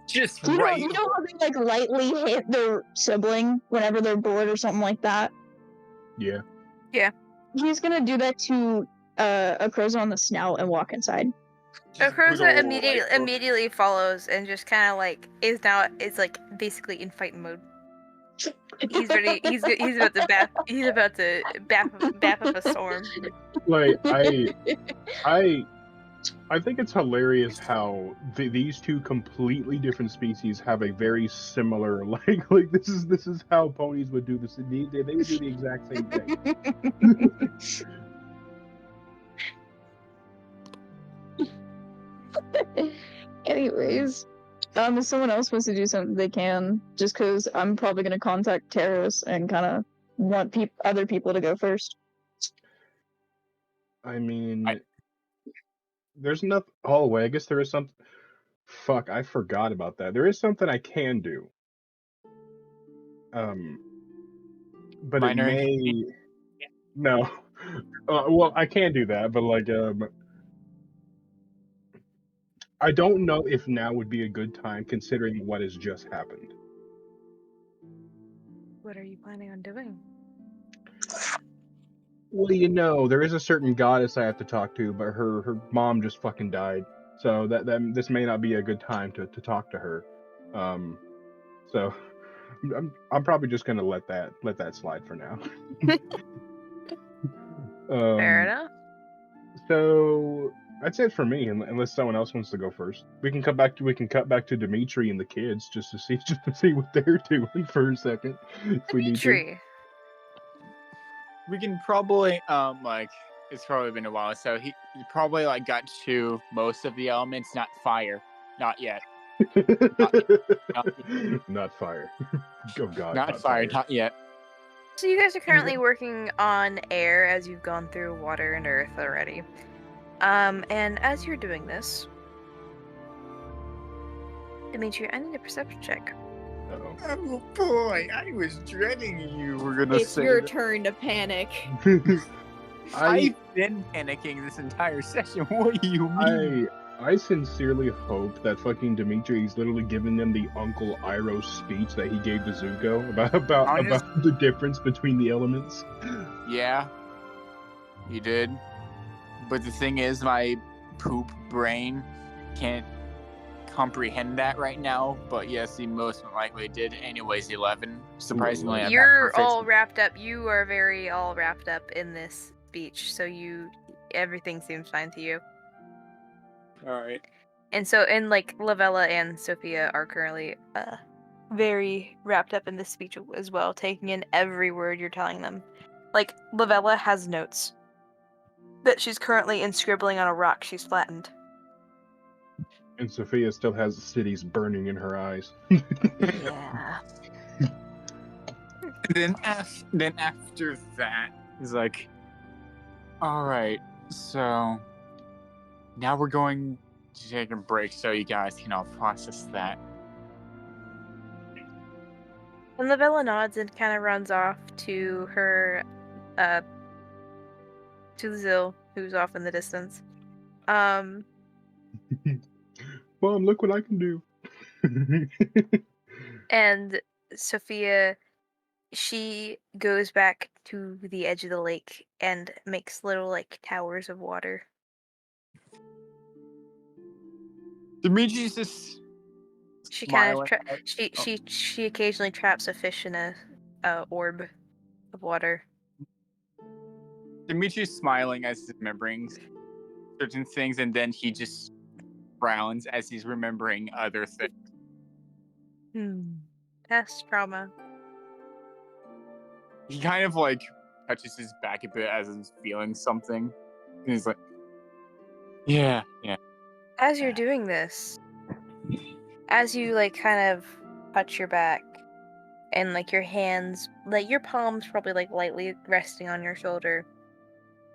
Just you right. know how they like lightly hit their sibling whenever they're bored or something like that? Yeah. He's gonna do that to Akroza on the snout and walk inside. Akroza Good old Lightbulb. immediately follows and just kind of like is like basically in fight mode. He's ready. He's about to bap. He's about to bap up a storm. Like I think it's hilarious how these two completely different species have a very similar like this is how ponies would do this. They would do the exact same thing. Anyways, if someone else wants to do something, they can. Just because I'm probably gonna contact Terrace and kind of want other people to go first. I mean, there's nothing. Oh wait, I guess there is something. Fuck, I forgot about that. There is something I can do. But Minor it may. No. Well, I can do that, but like, I don't know if now would be a good time considering what has just happened. What are you planning on doing? Well, there is a certain goddess I have to talk to, but her mom just fucking died, so that this may not be a good time to talk to her. So I'm probably just gonna let that slide for now. Fair enough. So that's it for me, unless someone else wants to go first. We can cut back to Dimitri and the kids just to see what they're doing for a second. If we need to. Dimitri. We can probably like it's probably been a while, so he probably like got to most of the elements, not fire, not yet. Not fire. Oh god. Not fire, not yet. So you guys are currently working on air as you've gone through water and earth already. And as you're doing this, Dimitri, I need a perception check. Uh-oh. Oh boy, I was dreading you were gonna It's say your that. turn to panic. I I've been panicking this entire session. What do you mean? I sincerely hope that fucking Dimitri's literally giving them the Uncle Iroh speech that he gave to Zuko about the difference between the elements. Yeah, you did. But the thing is, my poop brain can't comprehend that right now. But yes, he most likely did. Anyways, 11. Surprisingly, I'm not You're perfect. all wrapped up. You are very all wrapped up in this speech, so everything seems fine to you. All right. And so, like Lavella and Sophia are currently very wrapped up in this speech as well, taking in every word you're telling them. Like Lavella has notes that she's currently inscribbling on a rock she's flattened. And Sophia still has cities burning in her eyes. Yeah. Then after that, he's like, all right, so Now we're going to take a break so you guys can all process that. And Lavella nods and kind of runs off to her, to Zil, who's off in the distance. Mom, look what I can do. And Sophia, she goes back to the edge of the lake and makes little like towers of water. Dimitri's just She kind of smiling. she occasionally traps a fish in a orb of water. Dimitri's smiling as he's remembering certain things, and then he just frowns as he's remembering other things. Past trauma. He kind of like touches his back a bit as he's feeling something. And he's like, yeah. As you're doing this, as you like kind of touch your back and like your hands, like your palms probably like lightly resting on your shoulder,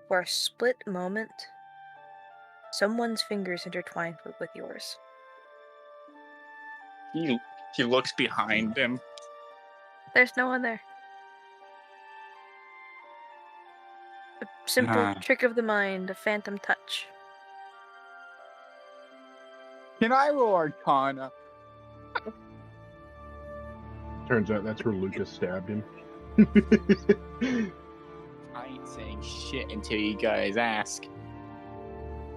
for a split moment, someone's fingers intertwine with yours. He looks behind him. There's no one there. A simple trick of the mind, a phantom touch. Can I roll Arcana? Turns out that's where Lucas stabbed him. I ain't saying shit until you guys ask.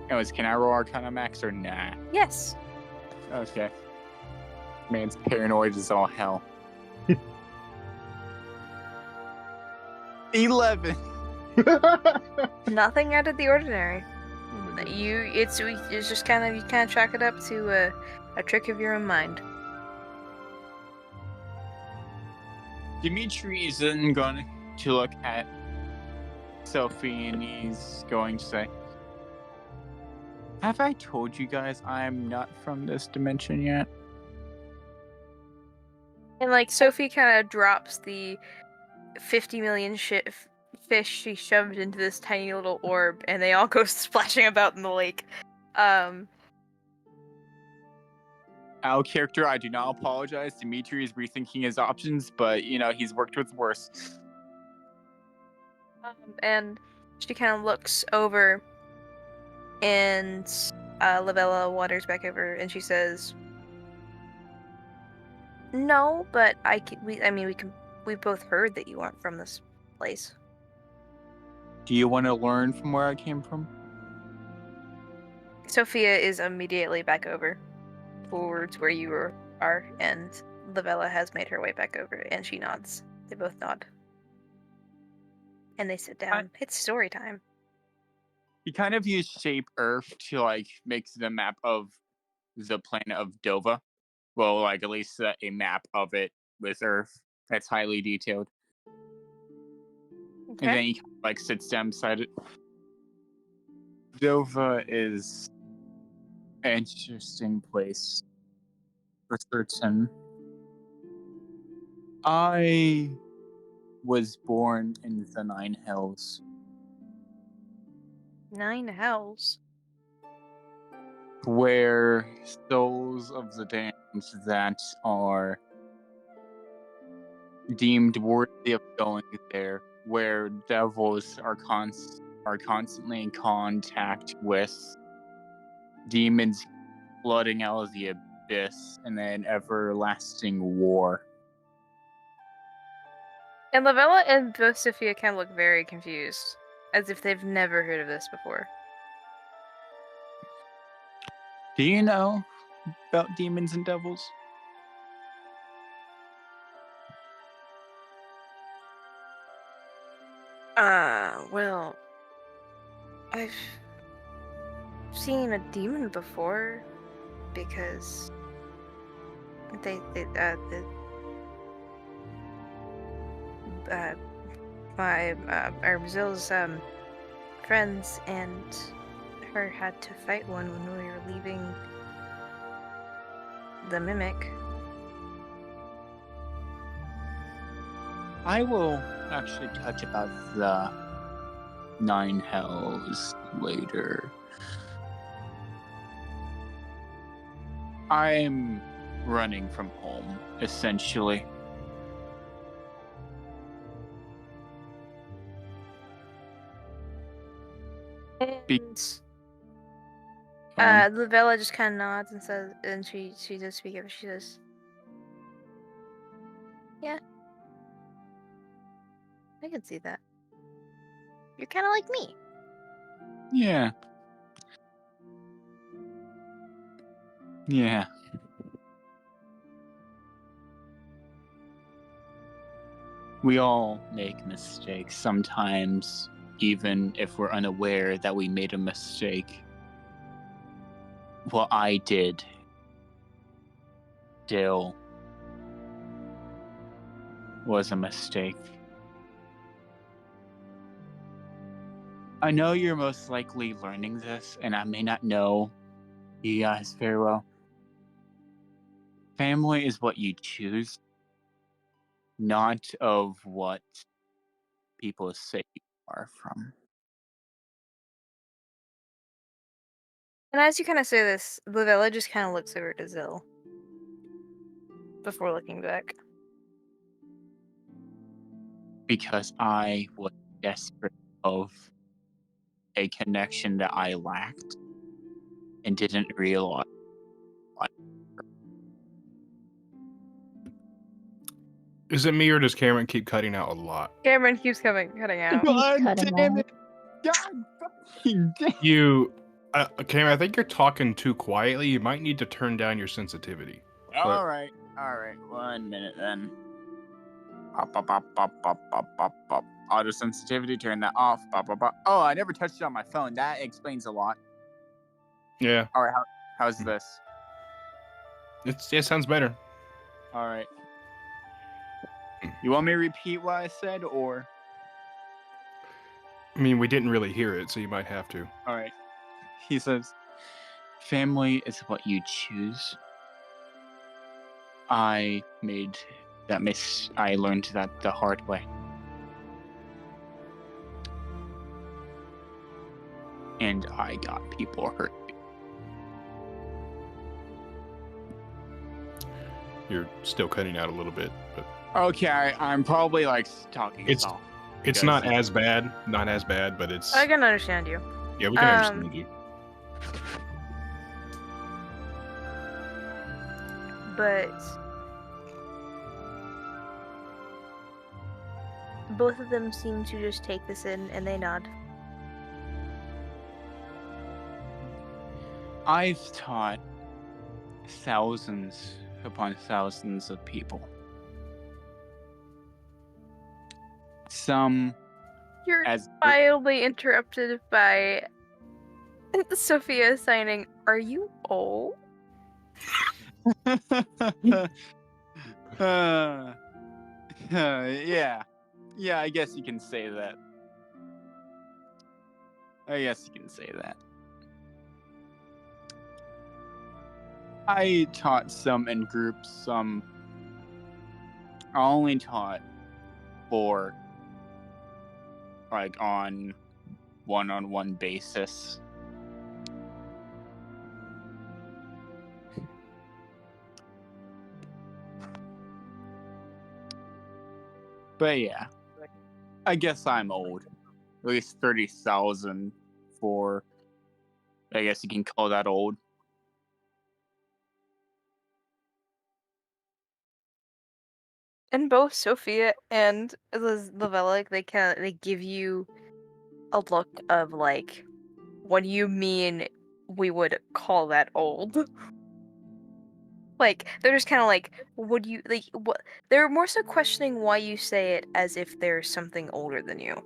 Anyways, can I roll Arcana Max or nah? Yes. Okay. Man's paranoid as all hell. 11. Nothing out of the ordinary. It's just kind of, you kind of chalk it up to a trick of your own mind. Dimitri is then going to look at Sophie and he's going to say, have I told you guys I'm not from this dimension yet? And like Sophie kind of drops the 50 million fish she shoved into this tiny little orb, and they all go splashing about in the lake. Out of character, I do not apologize. Dimitri is rethinking his options, but he's worked with worse. And she kind of looks over, and Lavella wanders back over, and she says, "No, but we both heard that you aren't from this place." Do you want to learn from where I came from? Sophia is immediately back over towards where you are, and Lavella has made her way back over, and she nods. They both nod. And they sit down. It's story time. He kind of used Shape Earth to make the map of the planet of Dova. Well, at least a map of it with Earth that's highly detailed. Okay. And then he sits down beside it. Dova is an interesting place for certain. I was born in the 9 Hells. 9 Hells? Where souls of the damned that are deemed worthy of going there, where devils are constantly in contact with demons flooding out of the abyss and then everlasting war. And Lavella and both Sophia kind of look very confused, as if they've never heard of this before. Do you know about demons and devils? Well, I've seen a demon before, because Zill's friends and her had to fight one when we were leaving the Mimic. I will actually touch about the 9 Hells later. I'm running from home, essentially. And Lavella just kind of nods and says, and she does speak up. She says, "Yeah, I can see that. You're kind of like me." Yeah. Yeah. We all make mistakes sometimes, even if we're unaware that we made a mistake. What I did still was a mistake. I know you're most likely learning this, and I may not know you guys very well. Family is what you choose, not of what people say you are from. And as you kind of say this, Lavella just kind of looks over to Zill before looking back. Because I was desperate of a connection that I lacked and didn't realize. Is it me or does Cameron keep cutting out a lot? Cameron keeps cutting out. He's cutting out. God fucking damn. You, Cameron, I think you're talking too quietly. You might need to turn down your sensitivity. All right. 1 minute then. Pop. Auto sensitivity, turn that off. Pop. Oh, I never touched it on my phone. That explains a lot. Yeah, All right, how's this? it sounds better. All right. You want me to repeat what I said, or? I mean, we didn't really hear it, so you might have to. All right. He says, "Family is what you choose." I made that I learned that the hard way. And I got people hurt. You're still cutting out a little bit, but Okay, I'm probably like talking soft. it's not as bad, but it's. I can understand you. Yeah, we can understand you. But both of them seem to just take this in and they nod. I've taught thousands upon thousands of people. Some You're as mildly interrupted by Sophia signing, "Are you old?" Yeah, I guess you can say that. I taught some in groups, some I only taught 4, like on one-on-one basis. But yeah, I guess I'm old. At least 30,000 for, I guess you can call that old. And both Sophia and Lavella, they give you a look of like, what do you mean we would call that old? Like, they're just kind of like, would you, like, what? They're more so questioning why you say it as if there's something older than you.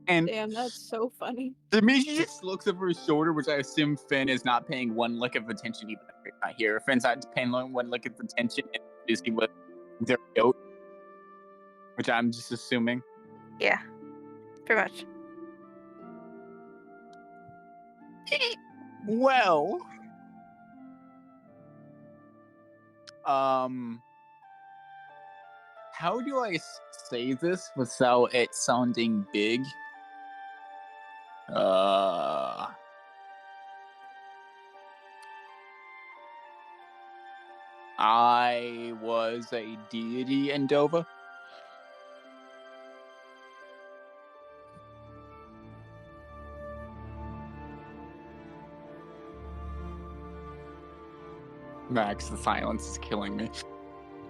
And Damn, that's so funny. Dimitri just looks over his shoulder, which I assume Finn is not paying one lick of attention, even if he's not here. Finn's not paying one lick of attention and busy with their goat, which I'm just assuming. Yeah, pretty much. Well, how do I say this without it sounding big? I was a deity in Dova. Max, the silence is killing me.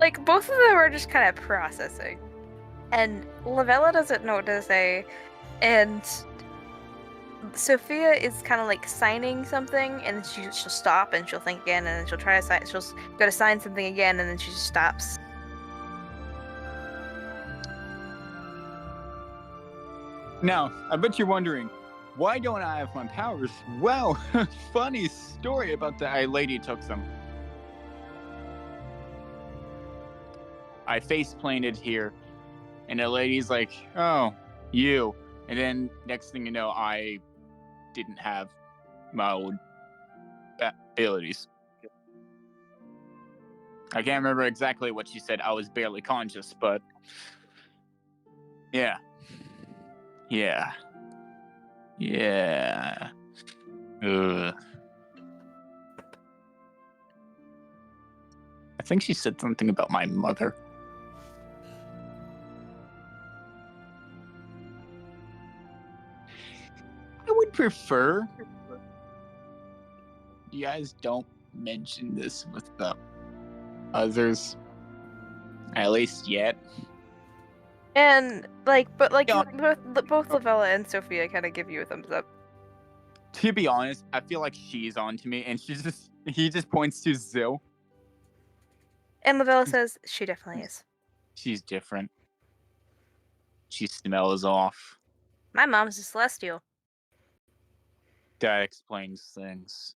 Like, both of them are just kind of processing. And Lavella doesn't know what to say, and Sophia is kind of like signing something, and she'll stop, and she'll think again, and then she'll try to sign. She'll go to sign something again, and then she just stops. Now, I bet you're wondering, why don't I have my powers? Well, funny story about that. A lady took them. I face planted here, and a lady's like, "Oh, you." And then next thing you know, I didn't have my old abilities. I can't remember exactly what she said. I was barely conscious, but yeah. Ugh. I think she said something about my mother. I would prefer you guys don't mention this with the others, at least yet. And but Yeah. both Lavella and Sophia kind of give you a thumbs up. To be honest, I feel like she's on to me, and he just points to Zil. And Lavella says she definitely is. She's different. She smells off. My mom's a celestial. That explains things.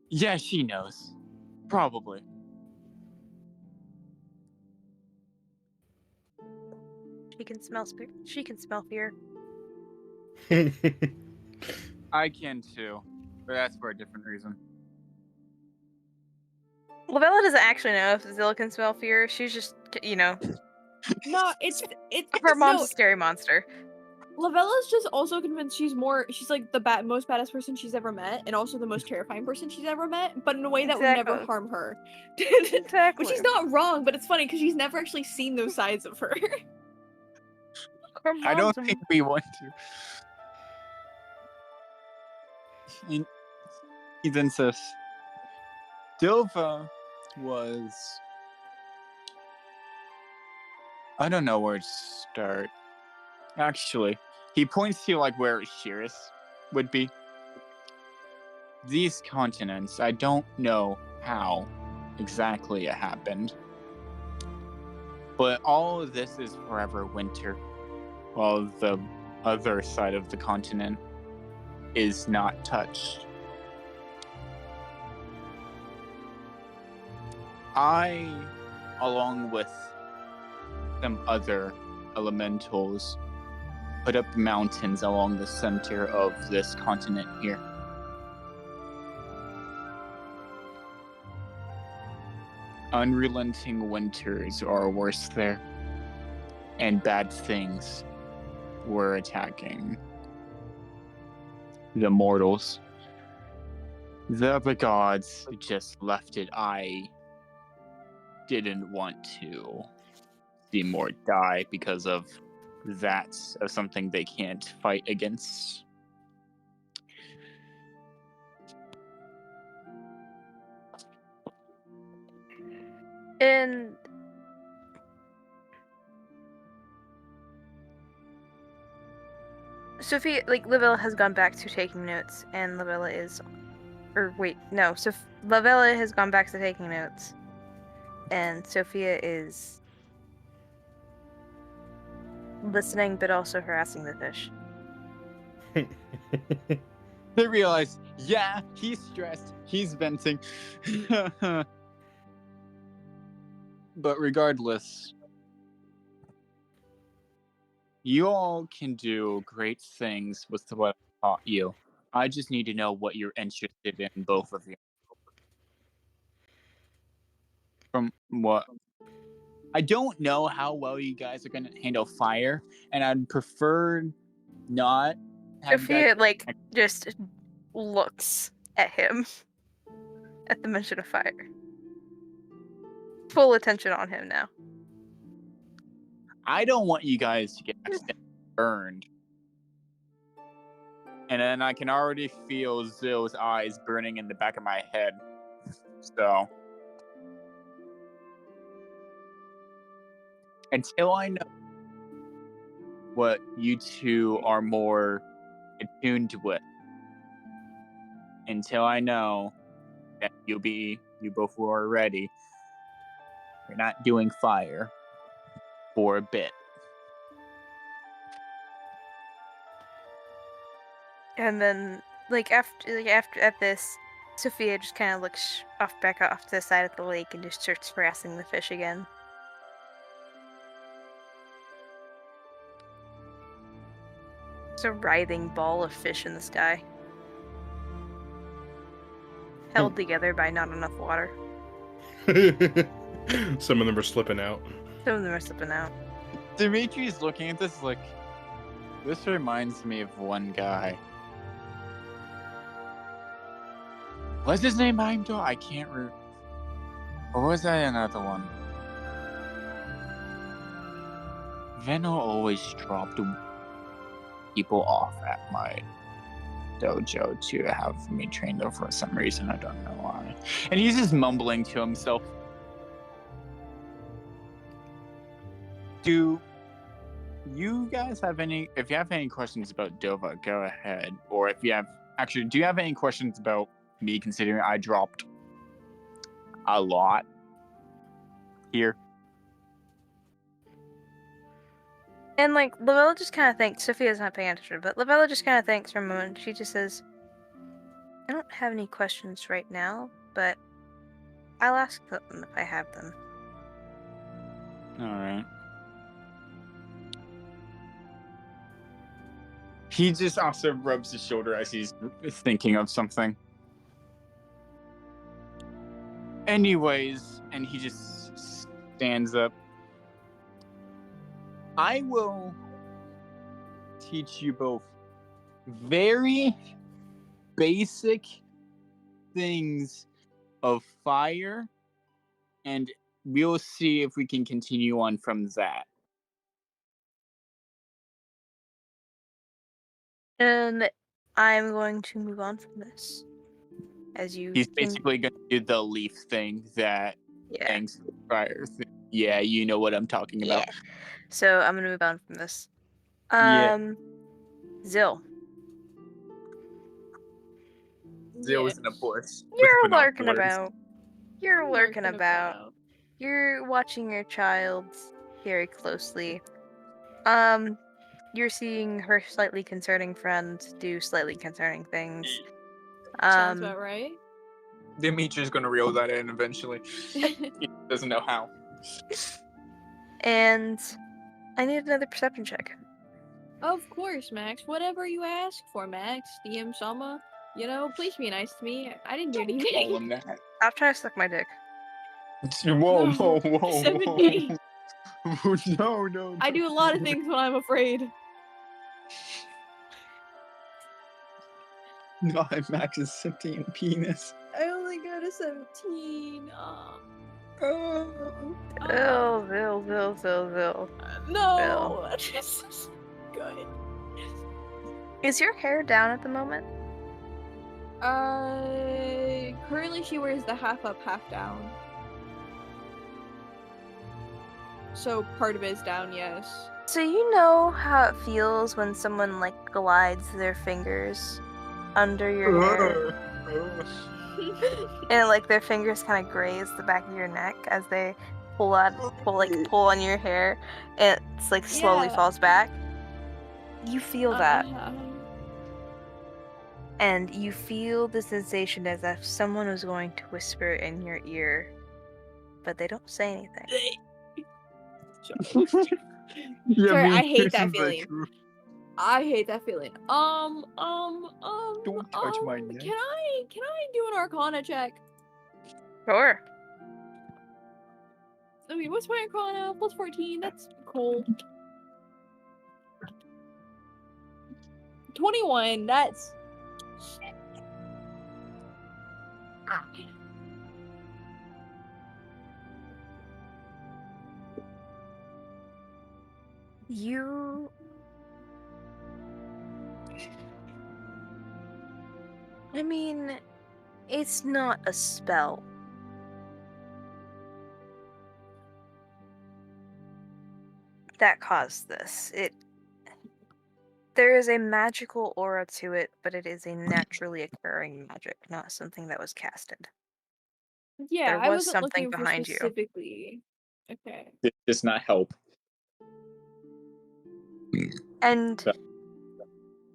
Yeah, she knows. Probably. She can smell She can smell fear. I can too, but that's for a different reason. Lavella doesn't actually know if Zil can smell fear. She's just, No, it's her mom's no, a scary monster. Lavella's just also convinced she's like the most badass person she's ever met, and also the most terrifying person she's ever met, but in a way that would never Exactly. harm her. Exactly. Which is not wrong, but it's funny because she's never actually seen those sides of her. I don't think we want to. He then says, Dilva was... I don't know where to start. Actually, he points to like where Shiris would be. These continents, I don't know how exactly it happened. But all of this is forever winter, while the other side of the continent is not touched. I, along with some other elementals, put up mountains along the center of this continent here. Unrelenting winters are worse there, and bad things were attacking the mortals. The other gods just left it. I didn't want to see more die because of something they can't fight against. And Sophia, Lavella has gone back to taking notes, and Lavella is, Lavella has gone back to taking notes, and Sophia is listening, but also harassing the fish. They realize, yeah, he's stressed, he's venting. But regardless, you all can do great things with what I taught you. I just need to know what you're interested in, both of you. From what? I don't know how well you guys are going to handle fire, and I'd prefer not have Sophia, guys... just looks at him at the mention of fire. Full attention on him now. I don't want you guys to get accidentally burned. And then I can already feel Zill's eyes burning in the back of my head. So, until I know what you two are more attuned with, until I know that you both are ready, we're not doing fire for a bit. And then, after at this, Sophia just kind of looks back off to the side of the lake and just starts harassing the fish again. It's a writhing ball of fish in the sky, held together by not enough water. Some of them are slipping out. Some of them are slipping out. Dimitri's looking at this like, this reminds me of one guy. What's his name, Heimdall? I can't remember. Or was that another one? Venno always dropped people off at my dojo to have me trained there for some reason. I don't know why. And he's just mumbling to himself. Do you guys have any... If you have any questions about Dova, go ahead. Or if you have... Actually, do you have any questions about me, considering I dropped a lot here? And Lavella just kind of thinks, Sophia's not paying attention, but Lavella just kind of thinks for a moment. She just says, I don't have any questions right now, but I'll ask them if I have them. Alright. He just also rubs his shoulder as he's thinking of something. Anyways, and he just stands up. I will teach you both very basic things of fire, and we'll see if we can continue on from that. And I'm going to move on from this. As you He's basically going to do the leaf thing that hangs fire thing. Yeah, you know what I'm talking about. Yeah. So I'm gonna move on from this. Zill. Zill is in a bush. You're lurking about. You're lurking about. You're watching your child very closely. You're seeing her slightly concerning friend do slightly concerning things. Sounds about right. Dimitri's gonna reel that in eventually. He doesn't know how. And I need another perception check. Of course, Max. Whatever you ask for, Max. DM Sama. Please be nice to me. I didn't do Call anything. him that. Stop trying to suck my dick. Whoa, No. whoa, whoa, 17. whoa. No. I do a lot of things when I'm afraid. Not Max's sentient penis. I only got a 17. Zill. No. This is good. Is your hair down at the moment? Currently she wears the half up, half down. So part of it is down, yes. So you know how it feels when someone glides their fingers under your hair, and their fingers kind of graze the back of your neck as they pull on your hair, and it's slowly falls back. You feel that, and you feel the sensation as if someone was going to whisper in your ear, but they don't say anything. Sorry, I hate that feeling. I hate that feeling. Don't touch my neck. Can I do an Arcana check? Sure. I mean, what's my Arcana? Plus 14. That's cool. 21. That's You... I mean, it's not a spell. That caused this. There is a magical aura to it, but it is a naturally occurring magic, not something that was casted. Yeah, There I was wasn't something looking for behind you. specifically. Okay. This does not help. And Yeah.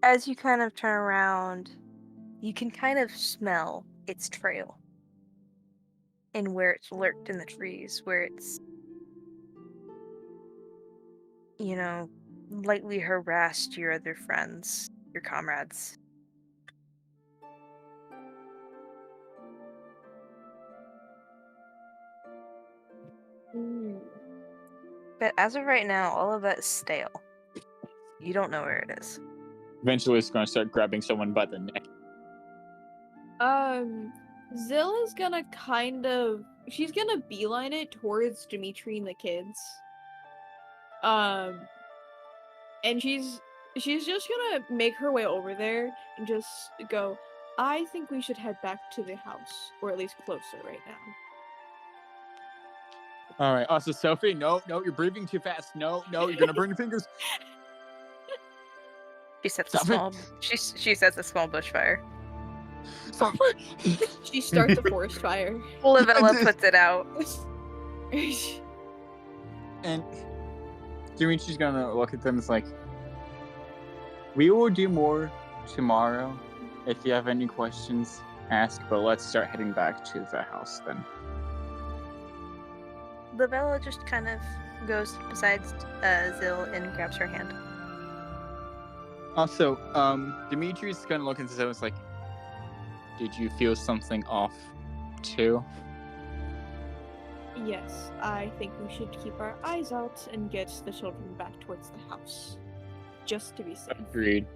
as you kind of turn around, you can kind of smell its trail. And where it's lurked in the trees, where it's, you know, lightly harassed your other friends, your comrades. But as of right now, all of that is stale. You don't know where it is. Eventually, it's going to start grabbing someone by the neck. Zill is gonna she's gonna beeline it towards Dimitri and the kids. And she's just gonna make her way over there and just go, I think we should head back to the house, or at least closer right now. All right. Also, Sophie, no, you're breathing too fast. No, you're gonna burn your fingers. She sets Stop a small. She sets a small bushfire. Stop. She starts a forest fire. Olivella puts it out. And Dimitri's gonna look at them. It's like, we will do more tomorrow. If you have any questions, ask. But let's start heading back to the house then. Olivella just kind of goes beside Zill and grabs her hand. Also, Dimitri's gonna look into them. It's like, did you feel something off too? Yes, I think we should keep our eyes out and get the children back towards the house. Just to be safe. Agreed.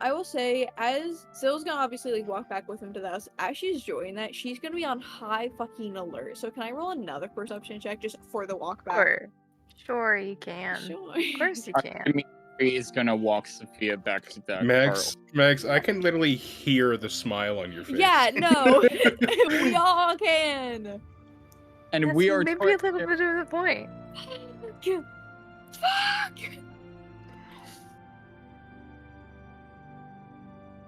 I will say, as Zill's gonna obviously like walk back with him to the house, as she's doing that, she's gonna be on high fucking alert. So can I roll another perception check just for the walk back? Sure you can. Sure. Of course you can. Dimitri is gonna walk Sophia back to the Max, I can literally hear the smile on your face. Yeah, no. We all can. And That's we are maybe a little bit of the point. Fuck.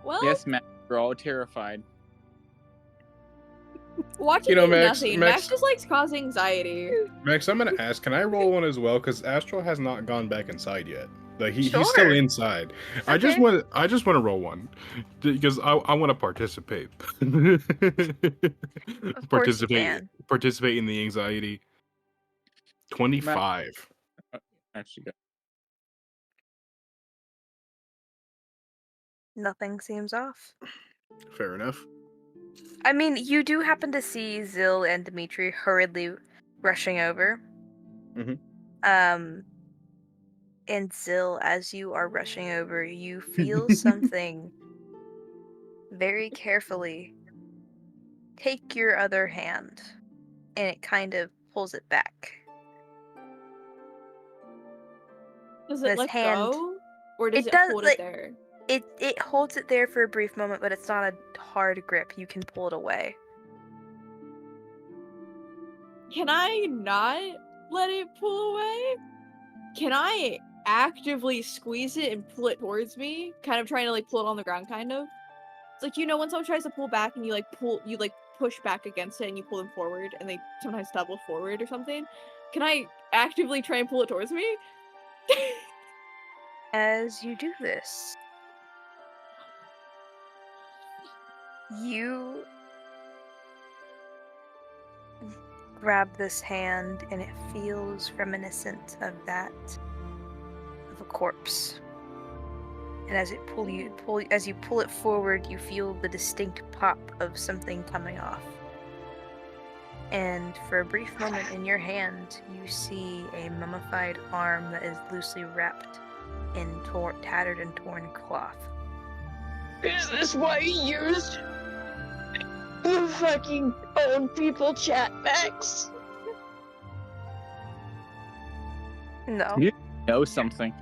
Well, Yes, Matt, we're all terrified. watching nothing. Max just likes cause anxiety. Max, I'm gonna ask, can I roll one as well? Because Astral has not gone back inside yet. Like he's Sure. still inside. I just Okay. want to roll one because I want to participate. Of course you can. Participate in the anxiety. 25. Actually, go. Nothing seems off. Fair enough. I mean, you do happen to see Zill and Dimitri hurriedly rushing over. Mhm. And Zill, as you are rushing over, you feel something very carefully take your other hand, and it kind of pulls it back. Does it This let hand- go? Or does it it, does, hold like- it there? It holds it there for a brief moment, but it's not a hard grip. You can pull it away. Can I not let it pull away? Can I actively squeeze it and pull it towards me? Kind of trying to like pull it on the ground, kind of. It's like, you know, when someone tries to pull back and you push back against it and you pull them forward and they sometimes stumble forward or something. Can I actively try and pull it towards me? As you do this, you grab this hand, and it feels reminiscent of that of a corpse. And as you pull it forward, you feel the distinct pop of something coming off. And for a brief moment in your hand, you see a mummified arm that is loosely wrapped in tattered and torn cloth. Is this why you used the fucking old people chat backs? No. You know something.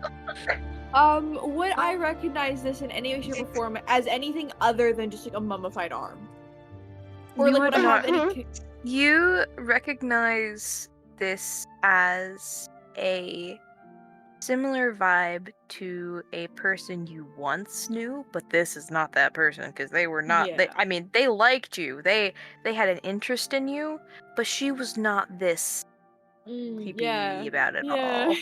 Would I recognize this in any way, shape, or form as anything other than just like a mummified arm? Or You like would would I have not- any? You recognize this as a similar vibe to a person you once knew, but this is not that person because they were not. Yeah. I mean, they liked you. They had an interest in you, but she was not this creepy Yeah. about it Yeah. all.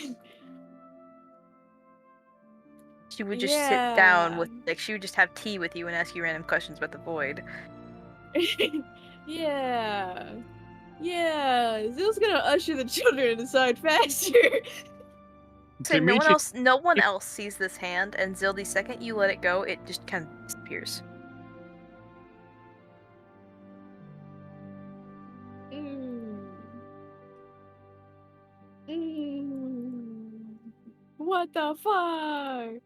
She would just sit down with, like, she would just have tea with you and ask you random questions about the void. Yeah. Yeah. Zill's gonna usher the children inside faster. So Dimitri, no one else sees this hand, and Zill, the second you let it go, it just kind of disappears. What the fuck?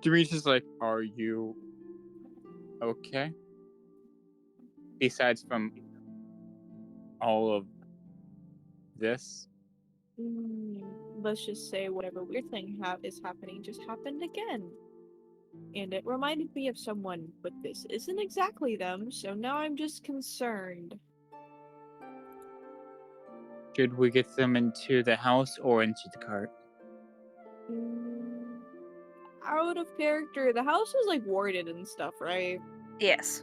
Dimitri's like, are you okay? Besides from all of this? Let's just say whatever weird thing is happening just happened again. And it reminded me of someone, but this isn't exactly them, so now I'm just concerned. Should we get them into the house or into the cart? Out of character. The house is like warded and stuff, right? Yes.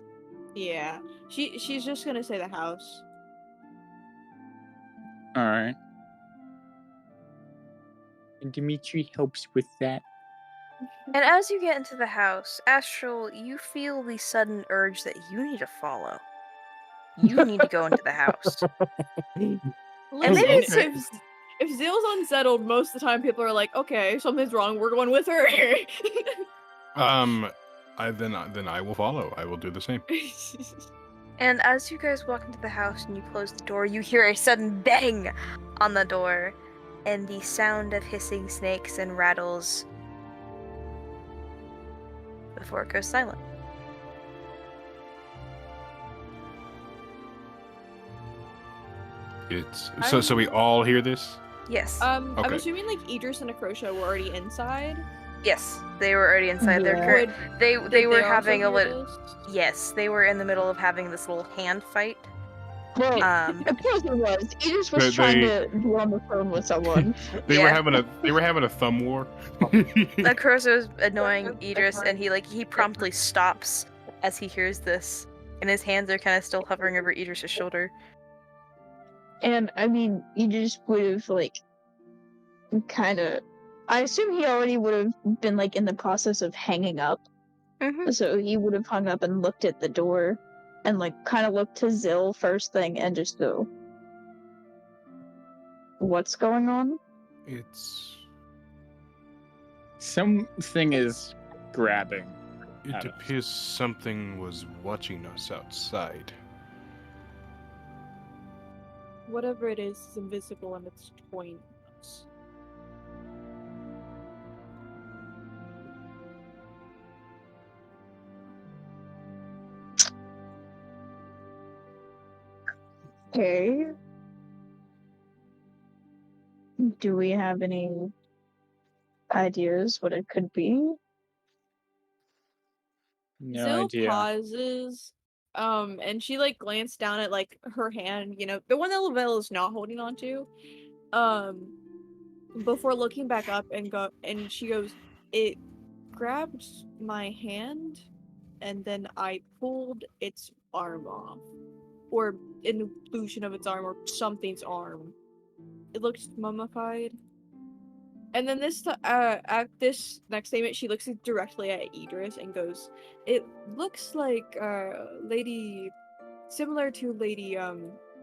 Yeah. She's just gonna say the house. Alright. And Dimitri helps with that. And as you get into the house, Astral, you feel the sudden urge that you need to follow. You need to go into the house. Listen, maybe if Zill's unsettled, most of the time people are like, okay, something's wrong, we're going with her. Then I will follow. I will do the same. And as you guys walk into the house and you close the door, you hear a sudden bang on the door, and the sound of hissing snakes and rattles before it goes silent. It's so we all hear this. Yes. I'm Okay. assuming like Idris and Akrosha were already inside. Yes, they were already inside. Yeah. They Did were also having a hear little. this? Yes, they were in the middle of having this little hand fight. Well, Um, of course it was. Idris was They- trying to be on the phone with someone. They were Yeah. having a thumb war. Akrosa was annoying Idris, and he promptly stops as he hears this, and his hands are kind of still hovering over Idris's shoulder. And I mean, Idris would have like kind of. I assume he already would have been like in the process of hanging up. Mm-hmm. So he would have hung up and looked at the door, and like kind of looked to Zill first thing, and just go, "What's going on?" It's Something is grabbing. It Adam. appears something was watching us outside. Whatever it is invisible and it's toying with us. Okay. Do we have any ideas what it could be? No Zill idea. pauses, and she like glanced down at like her hand, you know, the one that Lavelle is not holding on to, before looking back up and she goes, "It grabbed my hand, and then I pulled its arm off, or an illusion of its arm, or something's arm. It looks mummified." And then at this next statement, she looks directly at Idris and goes, "It looks like Lady, similar to Lady out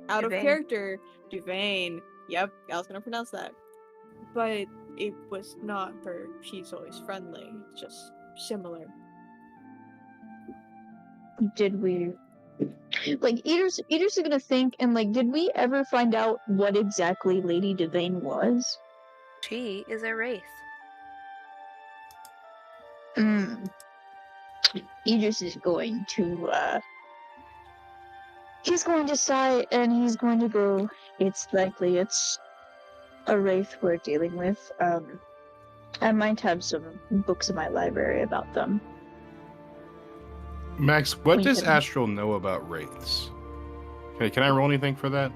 of Duvain. character, Duvain. Yep, I was gonna pronounce that, but it was not her. She's always friendly, just similar." Did we Like, Idris is gonna think, and like, did we ever find out what exactly Lady Devane was? She is a wraith. Idris is going to, he's going to sigh, and he's going to go, it's likely it's a wraith we're dealing with. I might have some books in my library about them. Max, what We does can- Astral know about wraiths? Okay, can I roll anything for that?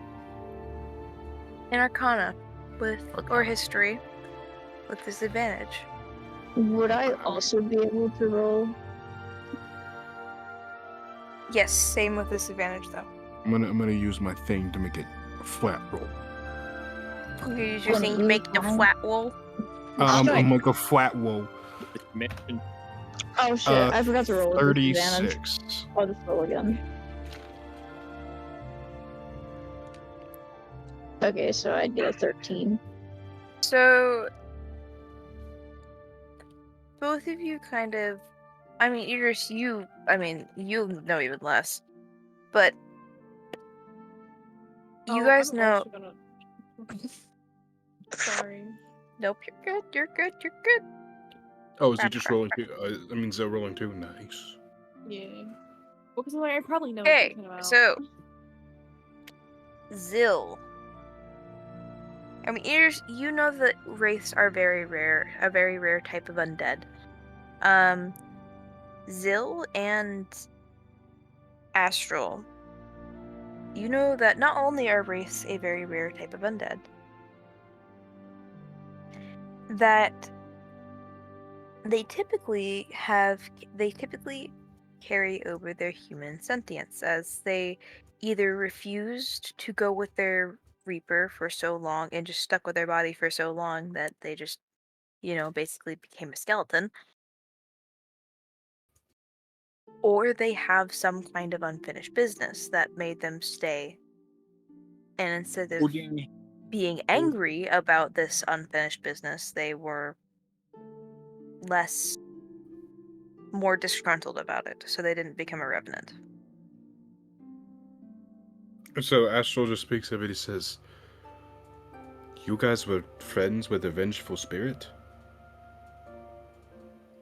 In Arcana, or Arcana. history, with disadvantage. Would I also be able to roll? Yes, same with disadvantage though. I'm gonna use my thing to make it a flat roll. You use your thing to make the flat wall. I'm like a flat roll. Mission. Oh shit, I forgot to roll with disadvantage. 36. I'll just roll again. Okay, so I did a 13. So, both of you kind of, I mean, Idris, you know even less, but you guys know. Sorry. Nope, you're good. Oh, is he just rolling two? I mean, Zoe rolling two? Nice. Yeah. Well, because I probably know what Okay, you're talking about. so Zill. I mean, Idris, you know that wraiths are very rare, a very rare type of undead. Zill and Astral, you know that not only are wraiths a very rare type of undead, that they typically carry over their human sentience, as they either refused to go with their Reaper for so long and just stuck with their body for so long that they just, basically became a skeleton, or they have some kind of unfinished business that made them stay. And instead of being angry about this unfinished business, they were more disgruntled about it, so they didn't become a revenant. So Astral just speaks of it. He says, "You guys were friends with a vengeful spirit?"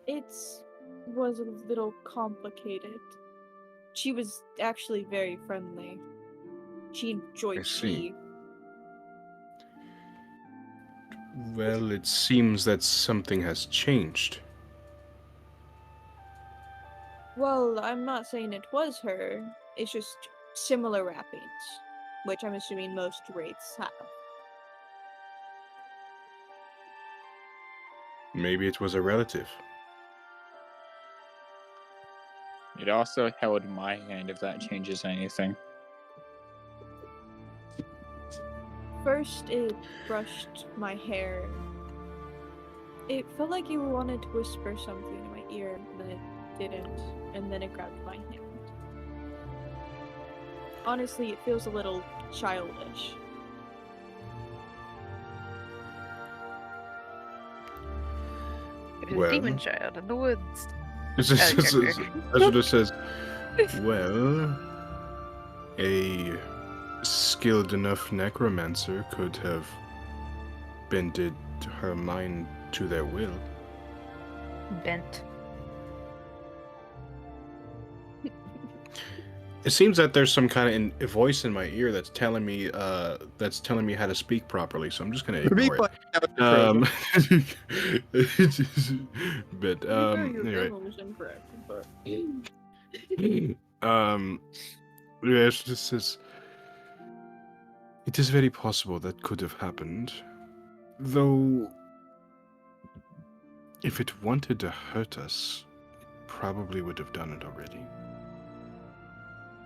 It was a little complicated. She was actually very friendly. She enjoyed I see. tea. Well, it seems that something has changed. Well, I'm not saying it was her. It's just similar wrappings, which I'm assuming most wraiths have. Maybe it was a relative. It also held my hand if that changes anything. First, it brushed my hair. It felt like you wanted to whisper something in my ear, and then it didn't, and then it grabbed my hand. Honestly, it feels a little childish. It was Well. a demon child in the woods. Astral just says, "Well, a skilled enough necromancer could have bended her mind to their will." Bent. It seems that there's some kind of a voice in my ear that's telling me how to speak properly, so I'm just gonna ignore it. But anyway. Yeah, she just says, "It is very possible that could have happened, though. If it wanted to hurt us, it probably would have done it already."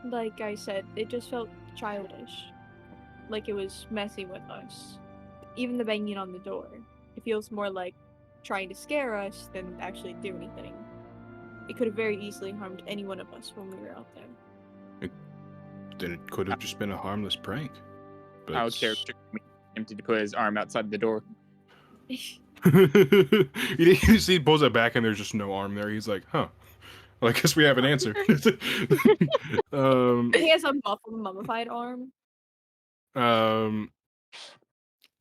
Like I said, it just felt childish. Like it was messing with us. Even the banging on the door. It feels more like trying to scare us than actually do anything. It could have very easily harmed any one of us when we were out there. Then it could have just been a harmless prank. But Our character attempted to put his arm outside the door. you see, he pulls it back and there's just no arm there. He's like, "Huh. Well, I guess we have an answer." He has a muffled, mummified arm.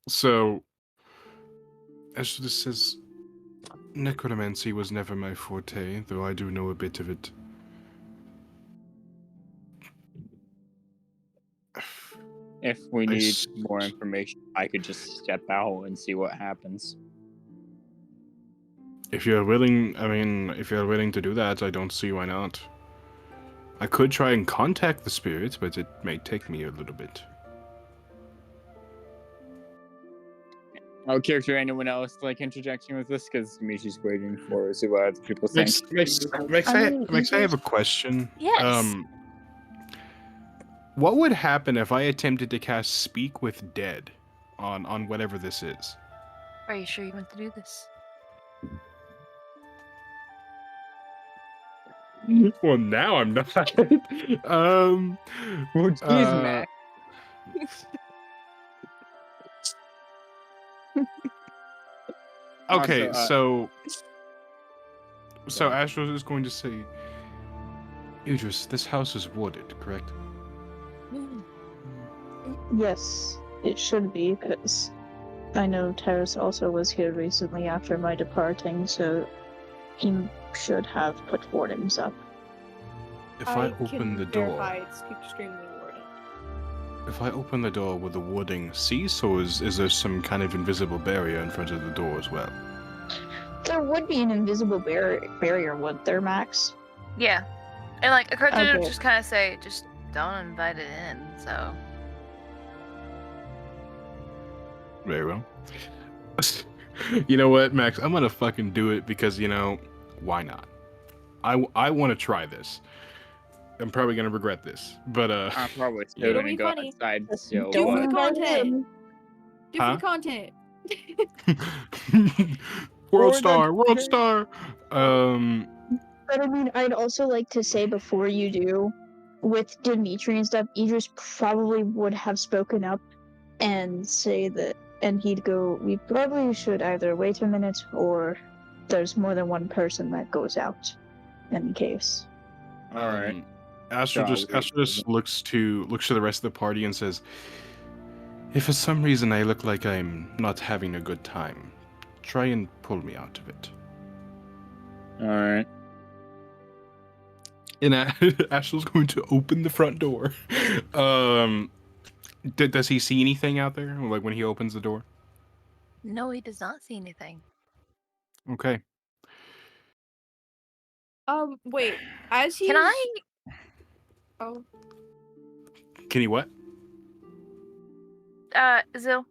So, as this says, necromancy was never my forte, though I do know a bit of it. If we I need s- more information, I could just step out and see what happens. If you're willing, if you're willing to do that, I don't see why not. I could try and contact the spirits, but it may take me a little bit. Character, anyone else like interjecting with this? Because Dimitri's waiting for see what other people think. Max, I have a question. Yes. What would happen if I attempted to cast Speak with Dead on whatever this is? Are you sure you want to do this? Well, now I'm not. Well, geez, Matt. Okay, Also, so Astros is going to say, Idris, this house is wooded, correct? Yes, it should be, because I know Terrace also was here recently after my departing, so he should have put wardings up. If I open can the door, verify it's extremely worded. if I open the door, will the wooding cease, or is there some kind of invisible barrier in front of the door as well? There would be an invisible barrier, would there, Max? Yeah. And like, a character would Okay. just kind of say, just don't invite it in, so. Very well. You know what, Max? I'm gonna fucking do it because, why not? I want to try this. I'm probably gonna regret this, but I'm probably still It'll gonna be go funny. outside still. Do it for Don't the invite content. him. Do for Huh? the content. World star. But I mean, I'd also like to say before you do, with Dimitri and stuff, Idris probably would have spoken up and say that, and he'd go, we probably should either wait a minute or there's more than one person that goes out in case. All right. Astro just looks to the rest of the party and says, if for some reason I look like I'm not having a good time, try and pull me out of it. All right. And Astro's going to open the front door. Does he see anything out there? Like when he opens the door? No, he does not see anything. Okay. Wait. As he's... Can I? Oh. Can he what? Zil,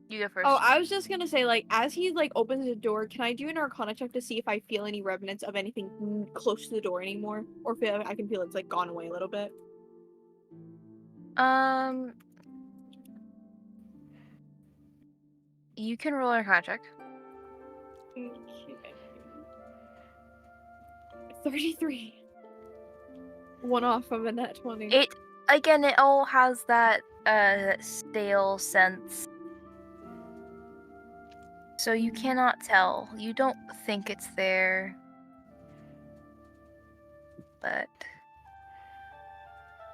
you go first. Oh, I was just gonna say, like, as he, like, opens the door, can I do an Arcana check to see if I feel any remnants of anything close to the door anymore? Or if I can feel it's, like, gone away a little bit? You can roll a con check. Okay. 33. One off of a net 20. It all has that stale sense. So you cannot tell. You don't think it's there. But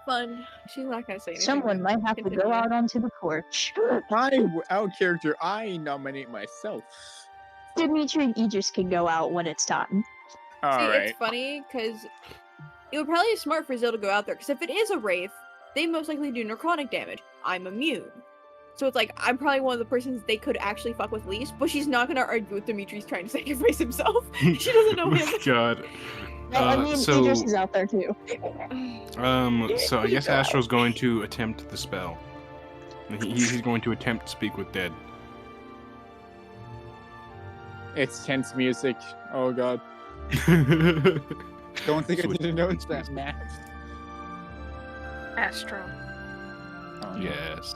Fun. She's not gonna say anything. Someone might have to go Continue. out onto the porch. I nominate myself. Dimitri and Idris can go out when it's time. All See, right. it's funny because it would probably be smart for Zil to go out there because if it is a wraith, they most likely do necrotic damage. I'm immune. So it's like, I'm probably one of the persons they could actually fuck with least, but she's not gonna argue with Dimitri's trying to sacrifice himself. She doesn't know him. God. I mean, Idris is out there too. So I guess Astro's going to attempt the spell. He's going to attempt to speak with dead. It's tense music. Oh god. Don't think I didn't notice that, Matt. Astro, Yes.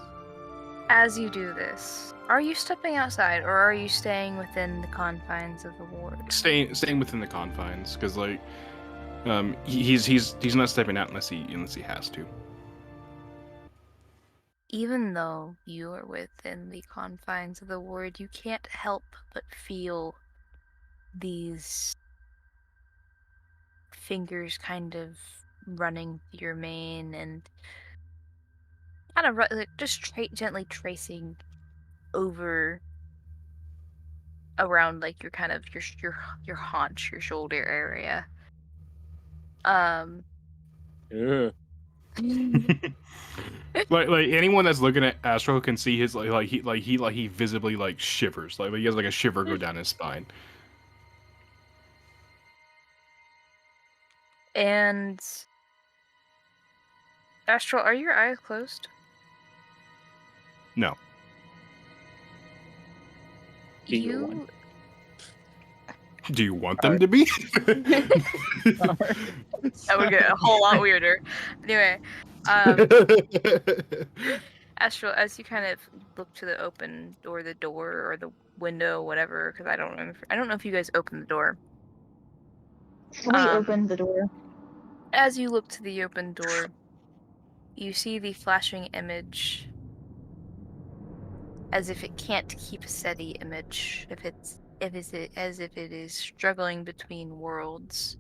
as you do this, are you stepping outside or are you staying within the confines of the ward? Staying within the confines, because he's not stepping out unless he has to. Even though you are within the confines of the ward, you can't help but feel these fingers kind of running through your mane and kind of like just gently tracing over around like your kind of your haunch, your shoulder area. Ugh. like anyone that's looking at Astro can see his he visibly like shivers. Like he has like a shiver go down his spine. And Astral, are your eyes closed? No. Finger one. Do you want them to be? That would get a whole lot weirder. Anyway, Astral, as you kind of look to the open or the door or the window, whatever, because I don't know if you guys opened the door. We opened the door. As you look to the open door, you see the flashing image as if it can't keep a steady image, as if it is struggling between worlds.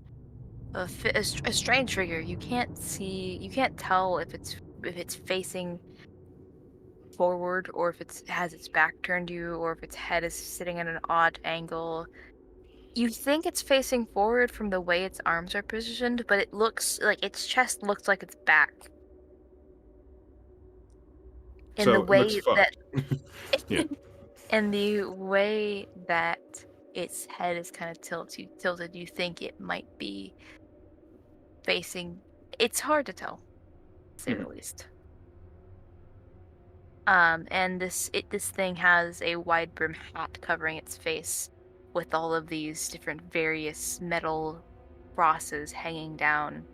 A strange figure. You can't tell if it's facing forward or if it has its back turned to you or if its head is sitting at an odd angle. You think it's facing forward from the way its arms are positioned, but it looks like its chest looks like its back. In So the it looks way fucked. that Yeah. in the way that its head is kind of tilted, you think it might be facing. It's hard to tell, to say the least. And this thing has a wide brim hat covering its face, with all of these different various metal crosses hanging down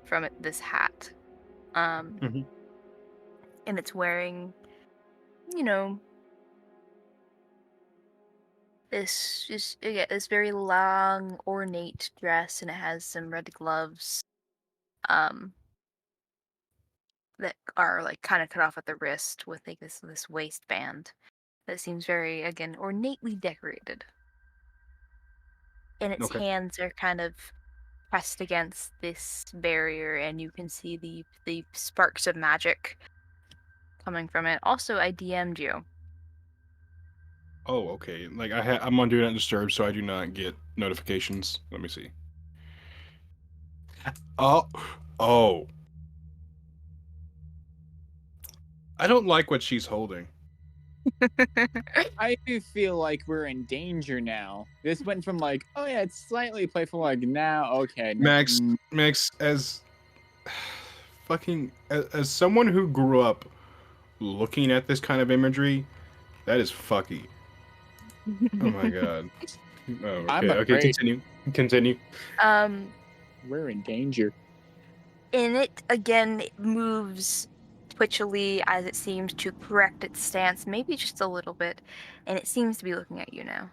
from this hat. Mhm. And it's wearing, you know, this very long, ornate dress, and it has some red gloves, that are like kind of cut off at the wrist with like this waistband that seems very, again, ornately decorated. And its Okay. hands are kind of pressed against this barrier, and you can see the sparks of magic coming from it. Also, I DM'd you. Oh, okay. Like I'm on Do Not Disturb, so I do not get notifications. Let me see. Oh. I don't like what she's holding. I do feel like we're in danger now. This went from like, oh yeah, it's slightly playful, like now, okay. Max, as as someone who grew up looking at this kind of imagery, that is fucky. Oh my god. Oh, okay. I'm Okay, afraid. Continue. We're in danger. And it again moves twitchily as it seems to correct its stance, maybe just a little bit, and it seems to be looking at you now.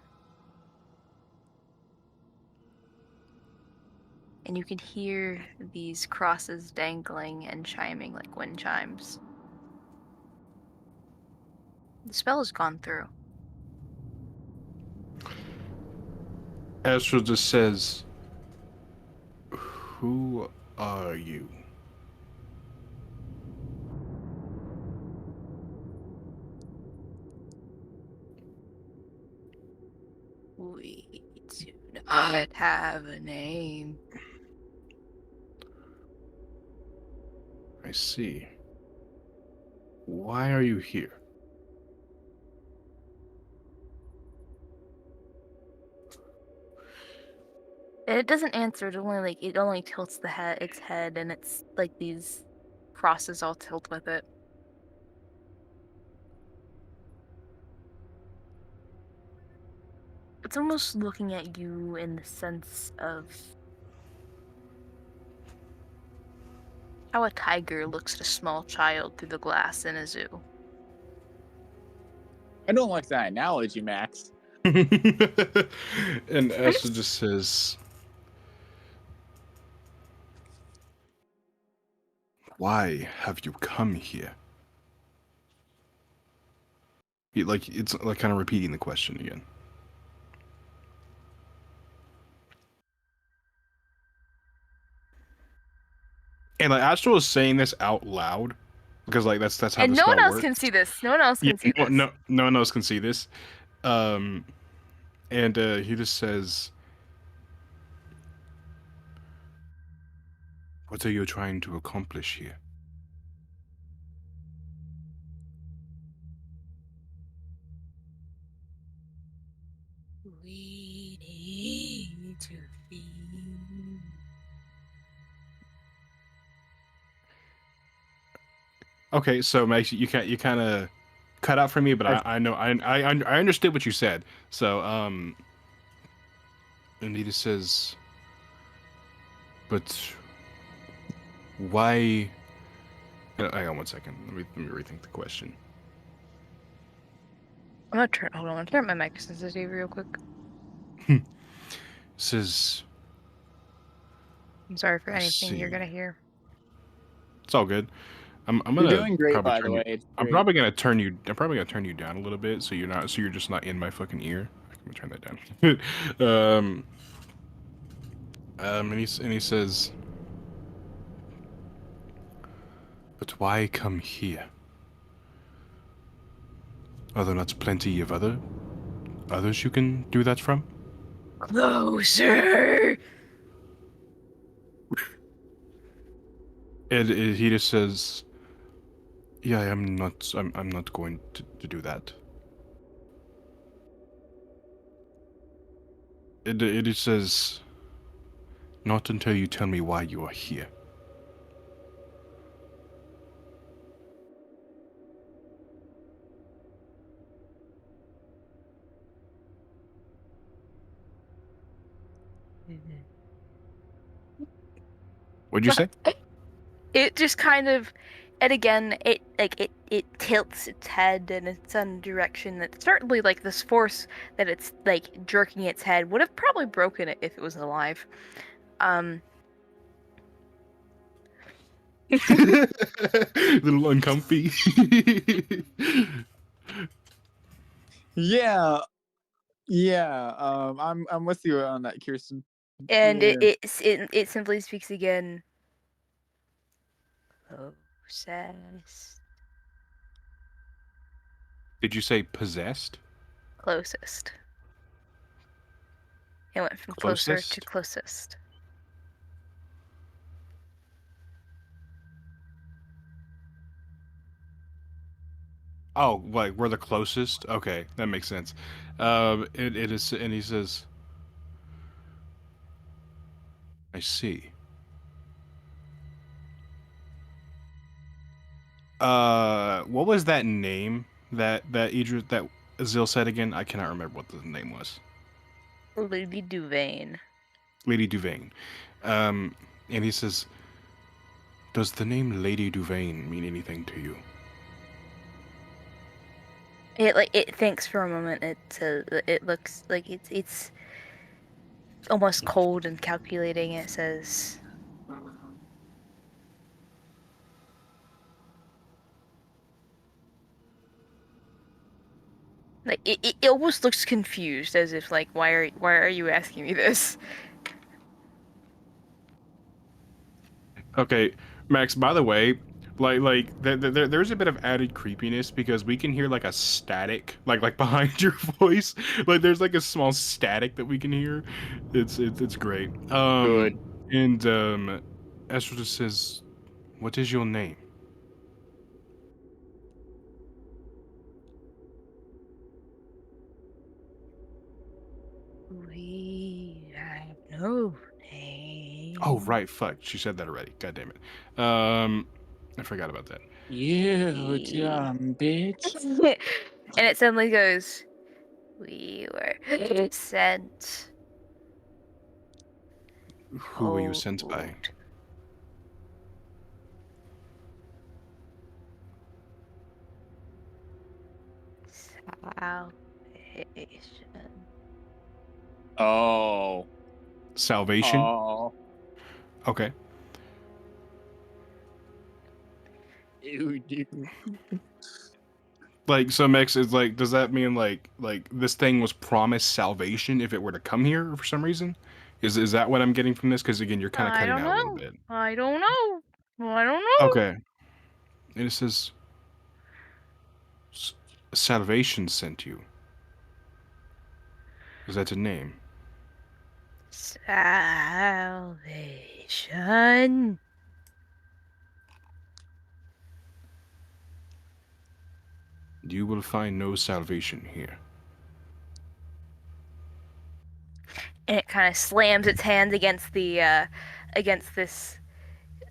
And you can hear these crosses dangling and chiming like wind chimes. The spell has gone through. Astral just says, "Who are you?" We do not have a name. I see. Why are you here? And it doesn't answer. It only tilts its head, and it's like these crosses all tilt with it. It's almost looking at you in the sense of how a tiger looks at a small child through the glass in a zoo. I don't like that analogy, Max. And Astral just says, "Why have you come here?" It's like kind of repeating the question again. And like Astral is saying this out loud because like that's how And the no one spell else works. can see this. No one else Yeah, can see this. no one else can see this. Um, and he just says, "What are you trying to accomplish here?" We need to be. Okay, so Max, you kind of cut out for me, but I know I understood what you said. So and he just says, "But why?" Hang on one second. Let me rethink the question. I'm gonna turn. Hold on. I'm gonna turn my mic sensitivity real quick. Says, I'm sorry for I anything you're see. gonna hear. It's all good. I'm You're gonna doing great, probably by the turn way. you. It's I'm great. probably gonna turn you. I'm probably gonna turn you down a little bit so you're just not in my fucking ear. I'm gonna turn that down. And he says, "But why come here? Are there not plenty of others you can do that from?" Closer. And he just says, "Yeah, I'm not. I'm not going to do that." It just says, "Not until you tell me why you are here." What'd you say? It just kind of, and again, it tilts its head in its own direction. That certainly like this force that it's like jerking its head would have probably broken it if it was alive. Little uncomfy. Yeah, yeah. I'm with you on that, Kirsten. And Yeah. it simply speaks again. Closest. Did you say possessed? Closest. It went from closer to Closest? closest. Oh, like we're the closest? Okay, that makes sense. It is, and he says, "I see." What was that name that Idris that Azil said again? I cannot remember what the name was. Lady Duvain. Lady Duvain. And he says, "Does the name Lady Duvain mean anything to you?" It thinks for a moment. It looks like it's almost cold and calculating. It says, like it almost looks confused, as if like why are you asking me this? Okay, Max. By the way, there's a bit of added creepiness because we can hear like a static, like behind your voice. Like there's like a small static that we can hear. It's great. Good. And Esther just says, "What is your name?" We have no name. Oh right, fuck. She said that already. God damn it. I forgot about that. You dumb bitch. And it suddenly goes, we were sent. Who were you sent by? Hold. Salvation. Oh. Salvation. Oh. Okay. Ew, dude. Like so, Max is like, does that mean like this thing was promised salvation if it were to come here for some reason? Is that what I'm getting from this? Because again, you're kind of I cutting don't out a little know. bit. I don't know. Well, I don't know. Okay. And it says, Salvation sent you. Is that a name? Salvation. You will find no salvation here. And it kind of slams its hand against against this,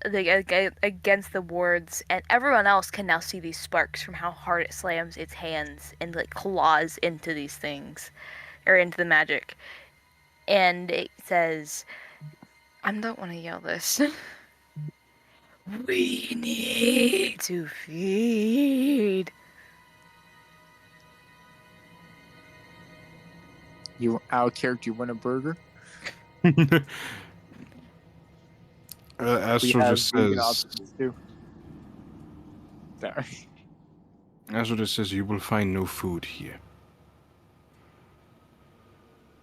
against the wards, and everyone else can now see these sparks from how hard it slams its hands and like claws into these things, or into the magic. And it says, I don't want to yell this. We need to feed. You out of character, you want a burger? We Astral have just vegan says, options too. Sorry. Astral just says, you will find no food here.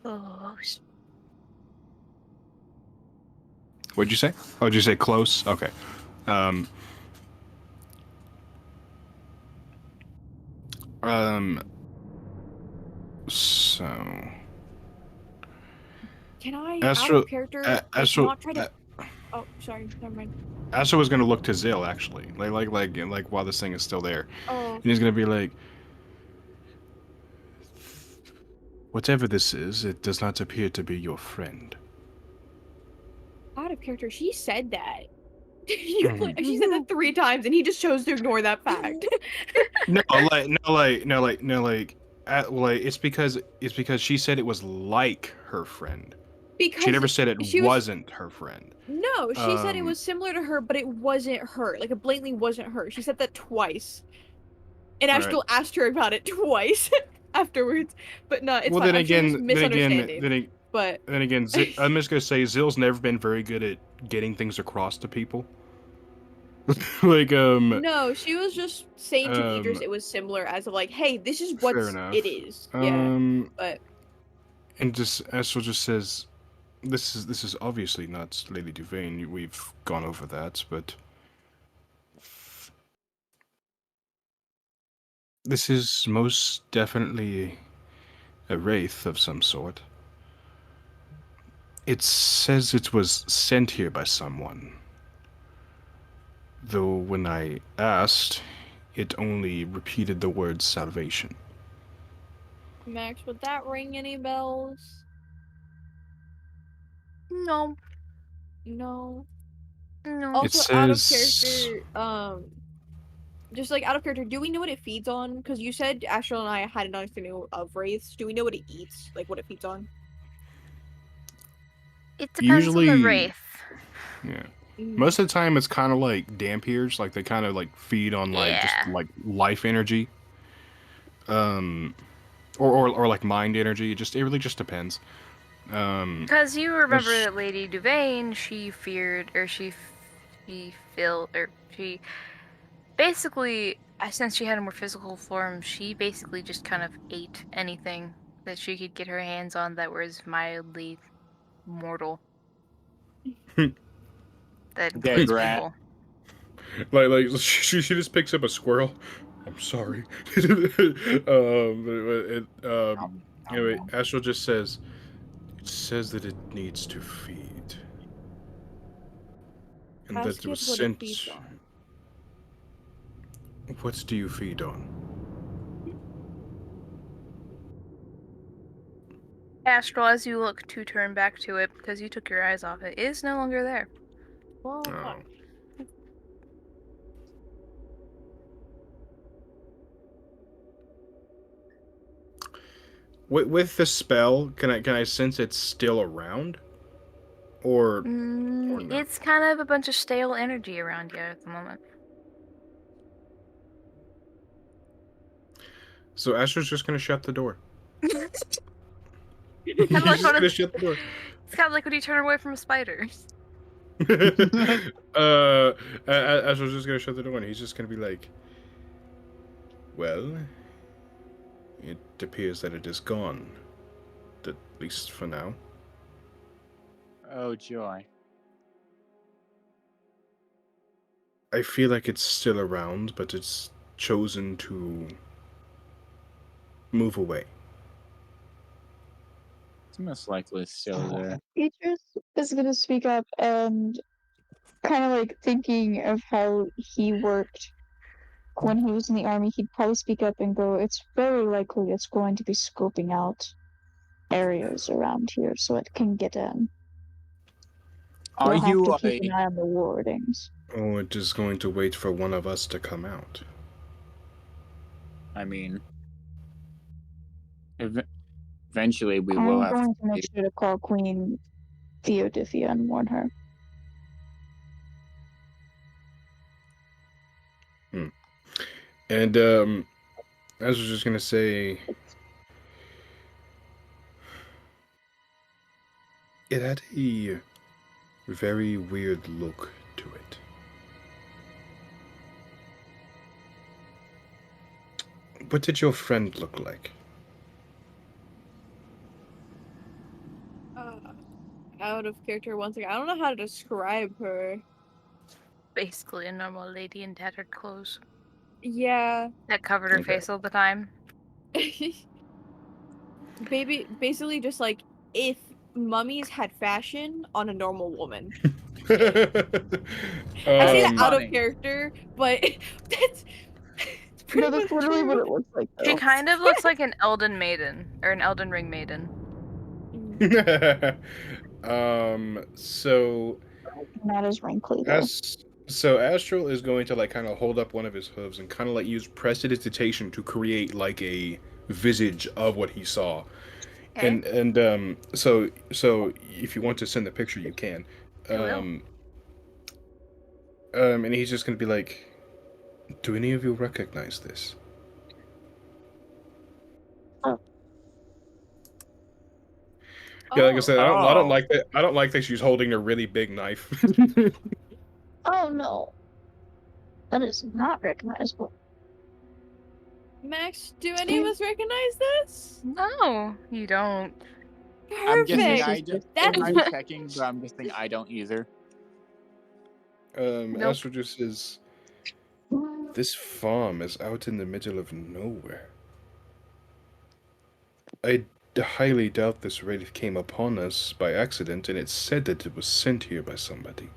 Oh, What'd you say? Oh, did you say close? Okay. Um, so... Can I, out Astral, of character, Astral, not try to... Oh, sorry, never mind. Astral was gonna look to Zill, actually. Like while this thing is still there. Oh, And he's gonna be like, whatever this is, it does not appear to be your friend. out of character, she said that. She said that 3 times, and he just chose to ignore that fact. It's because she said it was like her friend. Because She never said it she wasn't her friend. No, she said it was similar to her, but it wasn't her. Like, it blatantly wasn't her. She said that twice. And All Astral asked her about it twice afterwards. But no, it's Well, fine. then I'm sure it's again, misunderstanding. But then again, I'm just gonna say Zill's never been very good at getting things across to people. no, she was just saying to Idris it was similar, as of like, hey, this is what it is. But and just Astral just says, this is obviously not Lady Duvain. We've gone over that, but this is most definitely a wraith of some sort. It says it was sent here by someone. Though when I asked, it only repeated the word salvation. Max, would that ring any bells? no, No. no. Also, It out of says- character, just like out of character, do we know what it feeds on? Because you said Astral and I had an understanding of wraiths. Do we know what it eats? Like what it feeds on? It depends on the Usually- wraith. Yeah. Most of the time, it's kind of like Dampiers. Like, they kind of, like, feed on, like, just, like, life energy. Or like, mind energy. It really just depends. Because you remember that Lady Duvain, she feared, or she basically, since she had a more physical form, she basically just kind of ate anything that she could get her hands on that was mildly mortal. That Dead kills rat. people. Like she just picks up a squirrel. I'm sorry. Anyway, Astral just says, it says that it needs to feed. And Ask that it was it what it sent... feeds on. What do you feed on? Astral, as you look to turn back to it, because you took your eyes off it, is no longer there. Well, Oh. fuck. With the spell, can I sense it's still around? Or no? It's kind of a bunch of stale energy around you at the moment. So Astra's just gonna shut the door. It's He's kind of like just gonna shut the door. It's kind of like when you turn away from spiders. Astra's just gonna shut the door, and he's just gonna be like, well, it appears that it is gone. At least for now. Oh, joy. I feel like it's still around, but it's chosen to move away. It's most likely still there. Idris is gonna speak up and kind of like thinking of how he worked when he was in the army. He'd probably speak up and go, "It's very likely it's going to be scoping out areas around here so it can get in. Are We'll have you to keep an eye on the wardings." Or it is going to wait for one of us to come out. I mean, eventually we will I'm have going to to. make sure to call Queen Theodithia and warn her. And I was just gonna say, it had a very weird look to it. What did your friend look like? Out of character once again. I don't know how to describe her. Basically, a normal lady in tattered clothes Yeah. that covered her Okay. face all the time. Basically just like if mummies had fashion on a normal woman. I say that out of funny. character, but that's pretty No, that's much literally what true. it looks like, She though. kind of looks like an Elden maiden or an Elden Ring maiden. So Not as wrinkly, though. Astral is going to like kind of hold up one of his hooves and kind of like use prestidigitation to create like a visage of what he saw. Okay. And so if you want to send the picture, you can. I will. And he's just gonna be like, "Do any of you recognize this?" Yeah, like I said, I don't Oh. like that. I don't like that she's holding a really big knife. Oh no. That is not recognizable. Max, do any of us recognize this? No, you don't. I'm guessing Perfect. I don't. That's I'm checking, but I'm guessing I don't either. Nope. Astro just says, "This farm is out in the middle of nowhere. I highly doubt this wraith came upon us by accident, and it said that it was sent here by somebody."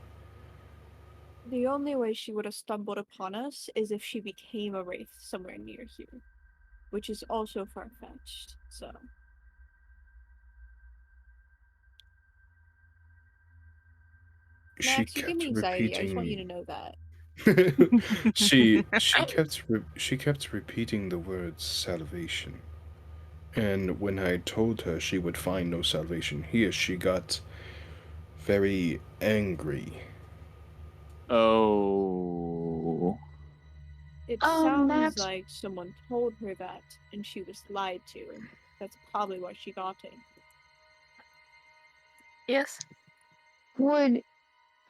the only way she would have stumbled upon us is if she became a wraith somewhere near here, which is also far-fetched. So She Max, you give kept me anxiety. I just want you to repeating. know that. She kept repeating the words salvation. And when I told her she would find no salvation here, she got very angry. Oh. It Oh, sounds Max. like someone told her that and she was lied to. That's probably why she got it. Yes. Would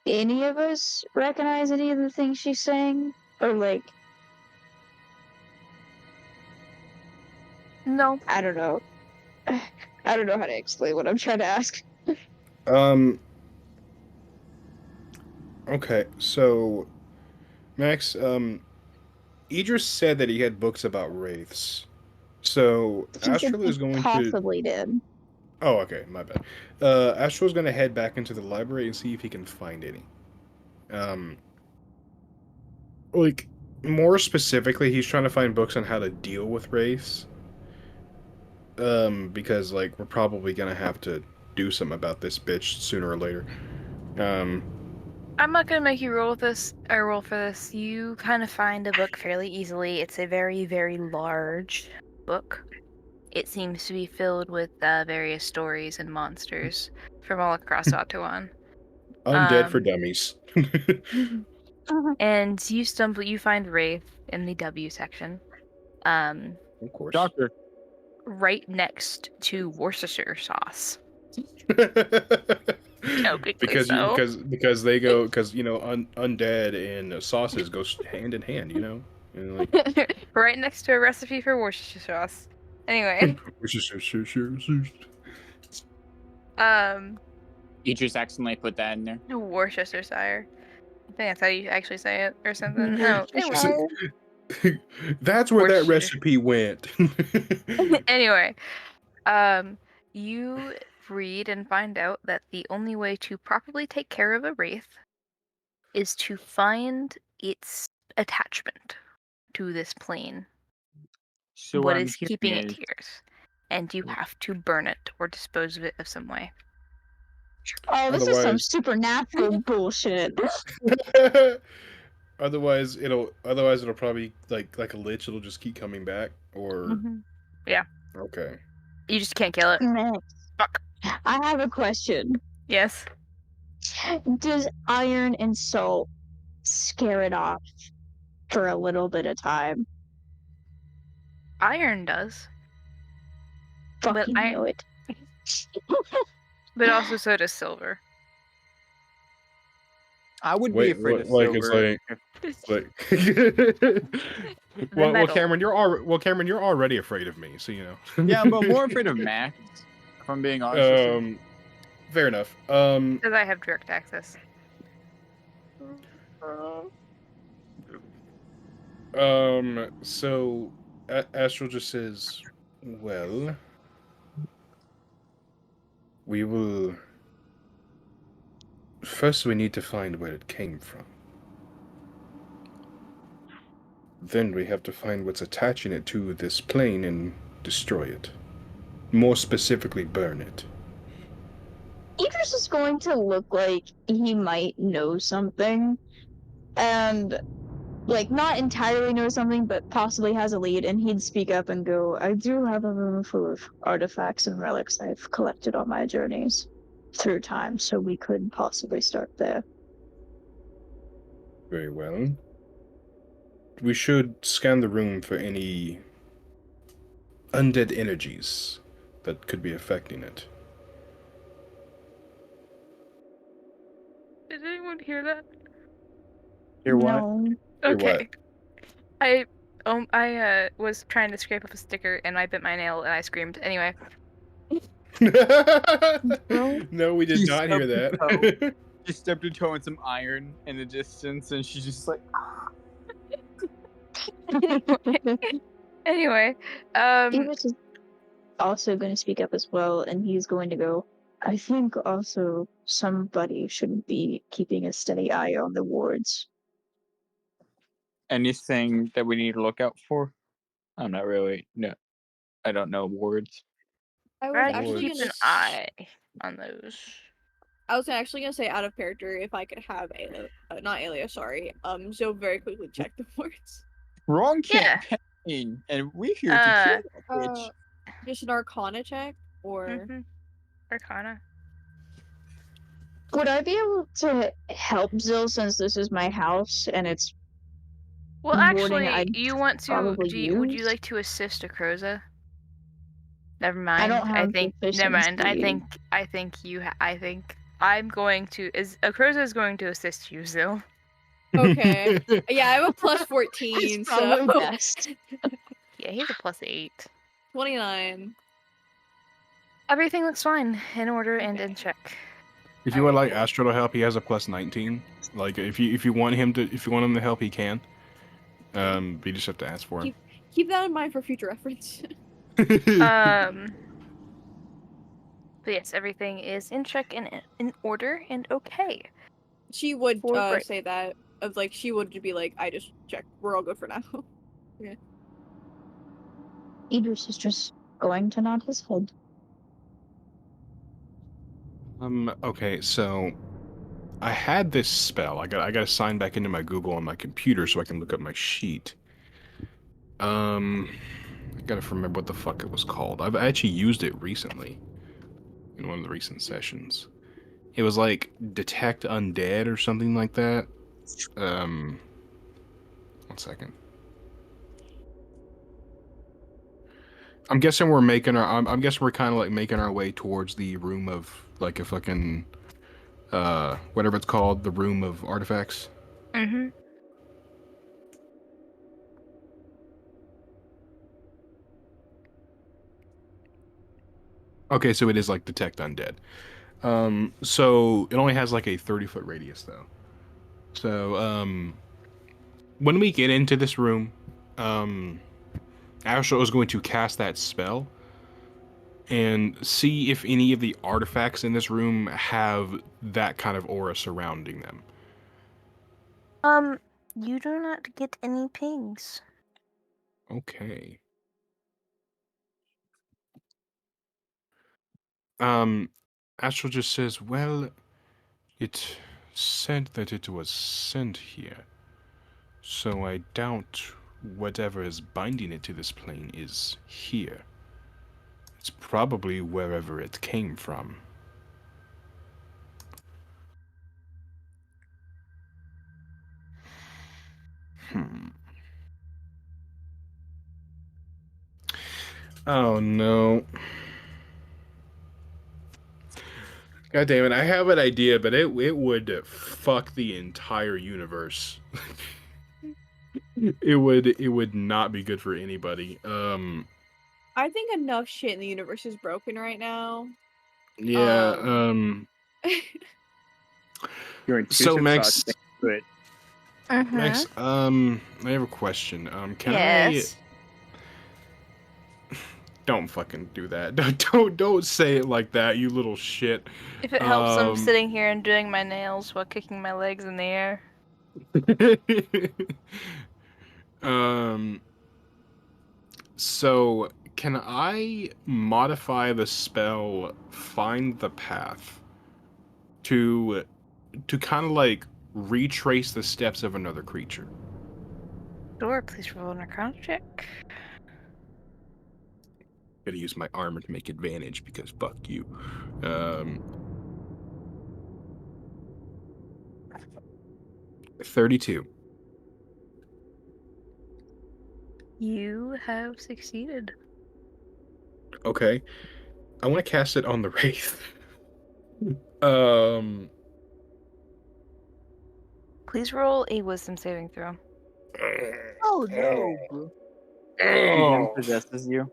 any of us recognize any of the things she's saying? Or, like, No. I don't know. I don't know how to explain what I'm trying to ask. Okay, so Max, Idris said that he had books about wraiths. So He said Astral he is going to. possibly did. Oh, okay, my bad. Astral's going to head back into the library and see if he can find any. Like, more specifically, he's trying to find books on how to deal with wraiths. Because, like, we're probably going to have to do something about this bitch sooner or later. I'm not gonna make you roll with this or roll for this. You kind of find a book fairly easily. It's a very, very large book. It seems to be filled with various stories and monsters from all across Ottawa. Undead for dummies. And you find Wraith in the W section. Of course. Doctor. Right next to Worcestershire sauce. Jokingly because so. because they go because undead and sauces go hand in hand, and like Right next to a recipe for Worcestershire sauce. Anyway. You just accidentally put that in there. Worcestershire. I think that's how you actually say it, or something. No, it was. Worcestershire. That's where that Worcestershire. recipe went. Anyway, you read and find out that the only way to properly take care of a wraith is to find its attachment to this plane. So What I'm is keeping hearing it is here? And you have to burn it or dispose of it of some way. Oh, this is some Otherwise, supernatural bullshit. otherwise it'll probably like a lich. It'll just keep coming back. Or Yeah, okay. you just can't kill it. Next, Fuck. I have a question. Yes. Does iron and salt scare it off for a little bit of time? Iron does, but Fucking knew it. but also so does silver. I would be Wait, afraid of like it's silver. like. The well, metal. Cameron, you're already afraid of me, so you know. Yeah, but more afraid of Max. If I'm being honest with you. Fair enough. Because I have direct access. So Astral just says, well, we will. First, we need to find where it came from. Then we have to find what's attaching it to this plane and destroy it. More specifically, burn it. Idris is going to look like he might know something, and like not entirely know something, but possibly has a lead, and he'd speak up and go, I do have a room full of artifacts and relics I've collected on my journeys through time, so we could possibly start there. Very well. We should scan the room for any undead energies that could be affecting it. Did anyone hear that? Hear what? No. Hear Okay. I was trying to scrape off a sticker and I bit my nail and I screamed. Anyway. No, we did She not hear stubbed her that. She stepped her toe in some iron in the distance, and she's just like, Anyway, Idris is also going to speak up as well, and he's going to go, I think also somebody should be keeping a steady eye on the wards. anything that we need to look out for? I'm not really. No, I don't know words. I was try to actually keep gonna an eye on those. I was actually gonna say out of character if I could have not Alia, sorry. So very quickly check the words. Wrong Yeah. campaign, and we're here to kill that bitch. Just an Arcana check or Arcana. Would I be able to help Zil since this is my house and it's Well, warding actually, I'd you want to? probably Would you use? like to assist Akroza? Never mind. I don't have think. Never mind. I proficiency. think you. I think I'm going to. Akroza is going to assist you, Zil. Okay. Yeah, I have a plus 14, It's probably so best. Yeah, he's a +8. 29. Everything looks fine, in order and in check. If you would like Astro to help, he has a +19. Like if you want him to help, he can. But you just have to ask for him. Keep that in mind for future reference. But yes, everything is in check and in order and okay. She would Right. say that of like she would be like, I just checked. We're all good for now. Yeah. Idris is just going to nod his head. Okay, so I had this spell. I got to sign back into my Google on my computer so I can look up my sheet. I gotta remember what the fuck it was called. I've actually used it recently in one of the recent sessions. It was like Detect Undead or something like that. 1 second. I'm guessing we're making our. I'm guessing we're kind of like making our way towards the room of like a fucking, whatever it's called, the room of artifacts. Mm-hmm. Okay, so it is like Detect Undead. So it only has like a 30-foot radius though. So, when we get into this room, Astral is going to cast that spell and see if any of the artifacts in this room have that kind of aura surrounding them. You do not get any pings. Okay. Astral just says, well, it said that it was sent here. So I doubt whatever is binding it to this plane is here. It's probably wherever it came from. Oh no. God damn it, I have an idea, but it would fuck the entire universe. it would not be good for anybody. I think enough shit in the universe is broken right now. Yeah, Your so intrusive Max, thoughts good. Max, I have a question. Can Yes. Don't fucking do that. Don't say it like that, you little shit. If it helps, I'm sitting here and doing my nails while kicking my legs in the air. So can I modify the spell Find the Path to kind of like retrace the steps of another creature? Sure, please roll an Arcana check. Gotta use my armor to make advantage because fuck you. 32. You have succeeded. Okay. I want to cast it on the Wraith. Um, Please roll a Wisdom saving throw. Oh no, bro. Oh. Possesses you.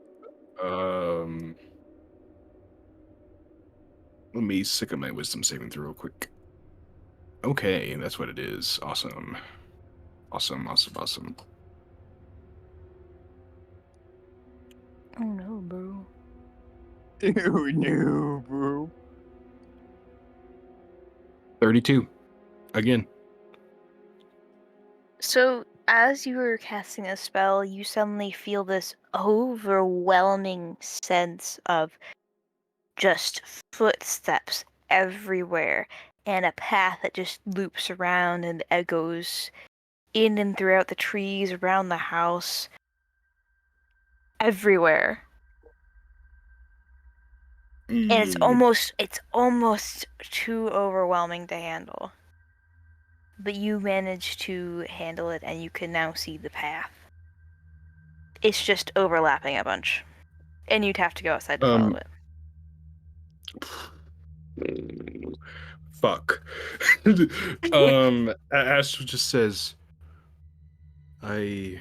Let me sick of my Wisdom saving throw real quick. Okay, that's what it is. Awesome. Awesome. Oh no, bro. Oh no, bro. 32. Again. So, as you were casting a spell, you suddenly feel this overwhelming sense of just footsteps everywhere and a path that just loops around and echoes in and throughout the trees, around the house, everywhere. And it's almost too overwhelming to handle. But you manage to handle it and you can now see the path. It's just overlapping a bunch. And you'd have to go outside to follow it. Fuck. Astro just says, I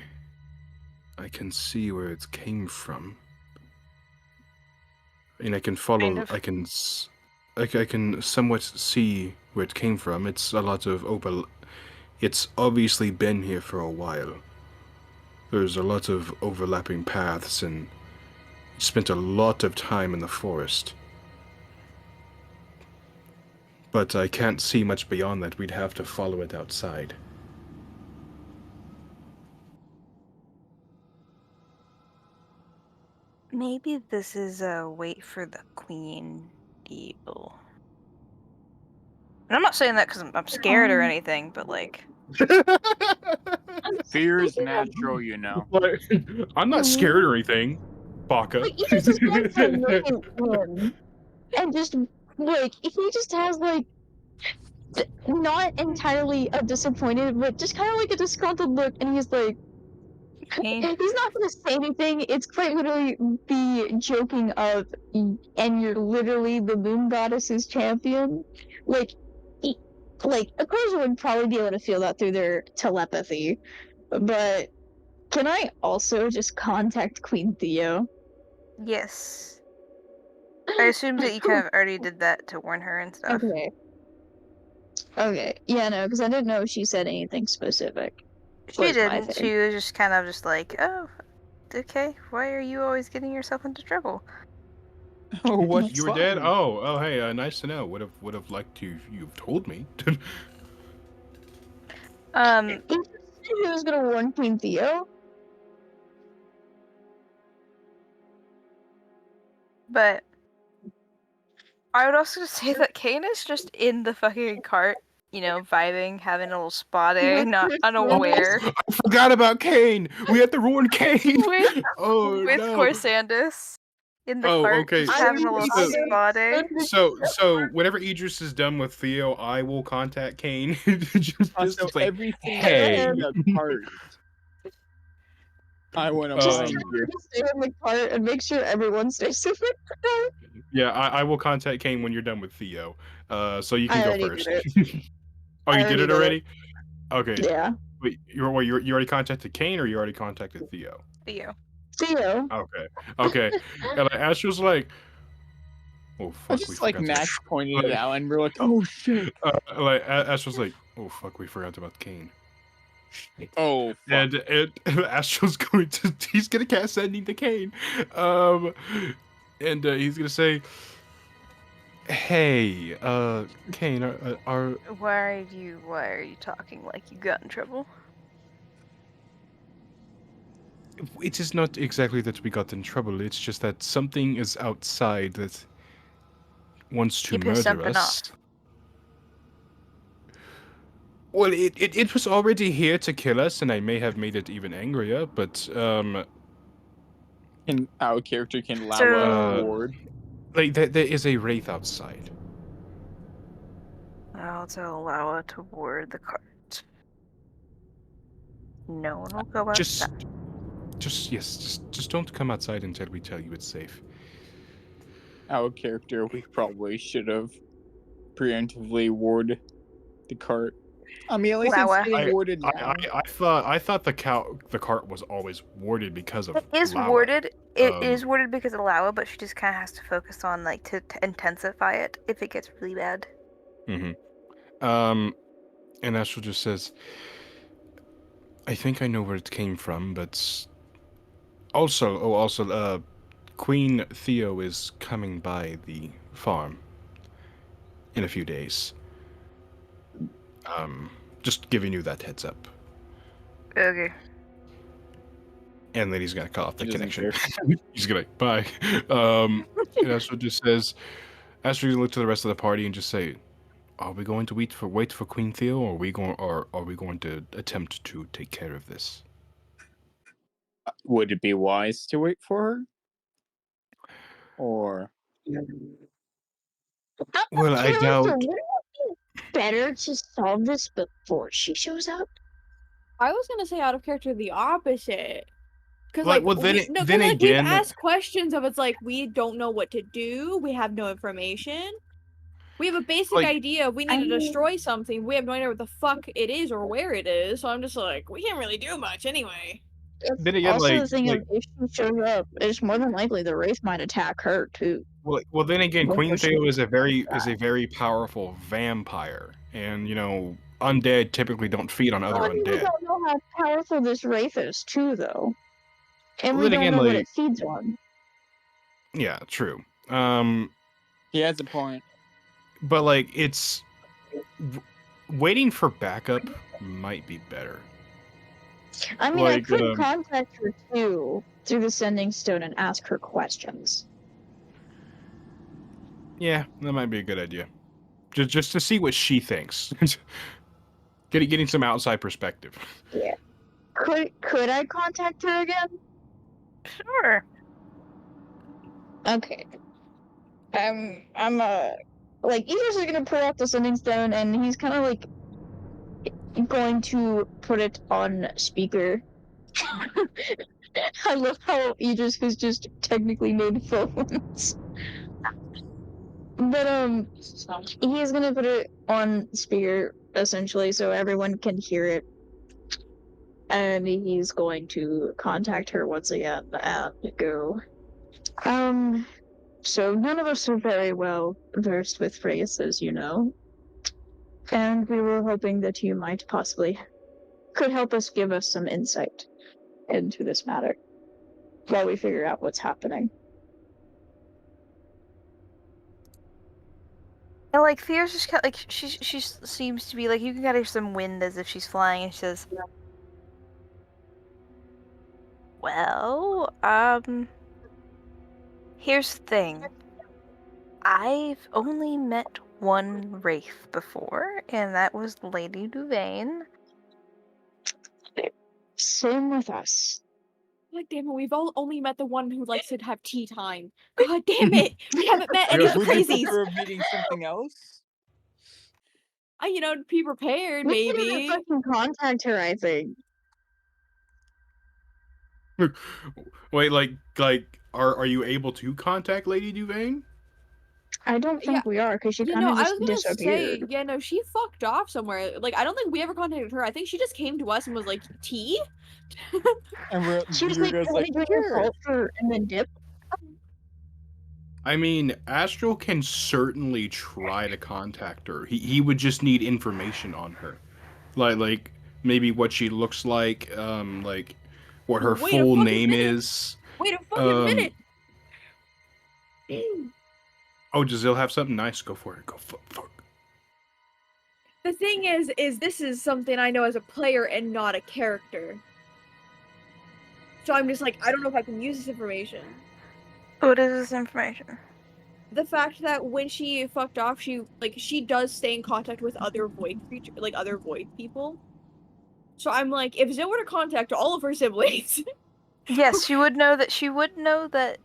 can see where it came from. And I can follow, Kind of. I can somewhat see where it came from. It's a lot of it's obviously been here for a while. There's a lot of overlapping paths and spent a lot of time in the forest. But I can't see much beyond that. We'd have to follow it outside. Maybe this is a wait for the queen deal. And I'm not saying that because I'm scared or anything, but like... Fear is natural, you know. I'm not scared or anything, Baka. Like, you just want to look at him and just, like, if he just has, like, not entirely a disappointed, but just kind of like a disgruntled look, and he's like, he's not gonna say anything. It's quite literally the joking of, and you're literally the moon goddess's champion. Like, a person would probably be able to feel that through their telepathy. But can I also just contact Queen Theo? Yes. I assume that you kind of already did that to warn her and stuff. Okay. Okay. Yeah, no, because I didn't know if she said anything specific. She Was my didn't. thing. She was just kind of just like, oh, okay, why are you always getting yourself into trouble? Oh, what You were dead? fun. Oh, hey, nice to know. Would have liked to you've told me. He was gonna warn Queen Theo. But I would also say that Kane is just in the fucking cart, you know, vibing, having a little spa day, not unaware. I forgot about Kane. We had to ruin Kane. With Oh with no. Corsandus in the Oh, cart, okay. just having a little spa day. So whenever Idris is done with Theo, I will contact Kane. Also, like, everything hey. in the cart. I want to Just mind tell you. him to stay in the cart and make sure everyone stays in the cart. Yeah, I will contact Kane when you're done with Theo. So you can I go already first. did Oh, I you did already it did it. already? Okay. Yeah. Wait, you already contacted Kane, or you already contacted Theo? Theo. Theo. Okay. And Astro's like, oh I fuck, we just like forgot Max to. pointed it out, and we're like, oh shit. Astro's like, oh fuck, we forgot about Kane. Oh fuck. And Astro's he's gonna cast sending to Kane, and he's gonna say, hey, Kane, are Why are you talking like you got in trouble? it is not exactly that we got in trouble. It's just that something is outside that wants to You pissed murder something us. off. Well, it was already here to kill us, and I may have made it even angrier, but And our character can allow So- a ward. like there is a wraith outside. I'll tell Lawa to ward the cart. No one will go Just outside. just don't come outside until we tell you it's safe. Our character, we probably should have preemptively warded the cart. I mean, at least Wow. it's getting warded now. I thought the cart was always warded because of It is Lawa. warded. It Um, is warded because of Lawa, but she just kind of has to focus on like to intensify it if it gets really bad. Mm-hmm. And Astral just says, I think I know where it came from, but also, Queen Theo is coming by the farm in a few days. Just giving you that heads up. Okay. And then he's gonna cut off the He doesn't connection. He's gonna bye. And Astral just says, Astral gonna look to the rest of the party and just say, are we going to wait for Queen Theo, or are we going to attempt to take care of this? Would it be wise to wait for her? Or Well, I Character, doubt. wouldn't it be better to solve this before she shows up? I was gonna say out of character the opposite. Because Like, like, well, then we've again- asked questions of it's like we don't know what to do, we have no information. We have a basic Like- idea. We need to I mean- destroy something. We have no idea what the fuck it is or where it is. So I'm just like, we can't really do much anyway. Then again, Also, like- the thing like- of if she shows up, it's more than likely the Wraith might attack her too. Well, then again, Well, Queen for sure. Theo is a very powerful vampire, and undead typically don't feed on other Well, we undead. don't know how powerful this Wraith is too, though. And Well, we then don't again, know what like- it feeds on. Yeah, true. he has a point. But like it's waiting for backup might be better. I mean, I Like, could contact her too through the Sending Stone and ask her questions. Yeah, that might be a good idea. Just to see what she thinks. Getting some outside perspective. Yeah. Could I contact her again? Sure. Okay. I'm like Idris is gonna pull out the Sending Stone and he's kind of like going to put it on speaker. I love how Idris has just technically made phones. But he is gonna put it on speaker essentially so everyone can hear it. And he's going to contact her once again and go. So none of us are very well versed with phrases, you know. And we were hoping that you might possibly could help us give us some insight into this matter while we figure out what's happening. And like Thea's just kind of, like she seems to be like, you can get her some wind as if she's flying, and she says, "Well, here's the thing. I've only met one wraith before, and that was Lady Duvain. Same with us. God damn it, we've all only met the one who likes to have tea time. God damn it! We haven't met any of the Would you crazies! prefer meeting something else? Be prepared, We didn't maybe. fucking contact her, I think. Wait, like, are you able to contact Lady Duvain? I don't think we are, because she kind of I just was gonna say, disappeared. she fucked off somewhere. Like, I don't think we ever contacted her. I think she just came to us and was like, tea? And She was you like, guys "I like, want to do your sure. salt for and then dip." I mean, Astral can certainly try to contact her. He would just need information on her, like maybe what she looks like what her Wait a full fucking name minute. is. Wait a fucking minute! Oh, does Zill have something nice? Go for it. Go fuck. The thing is this is something I know as a player and not a character. So I'm just like, I don't know if I can use this information. What is this information? The fact that when she fucked off, she does stay in contact with other void creatures, like other void people. So I'm like, if Zill were to contact all of her siblings, Yes, she would know that,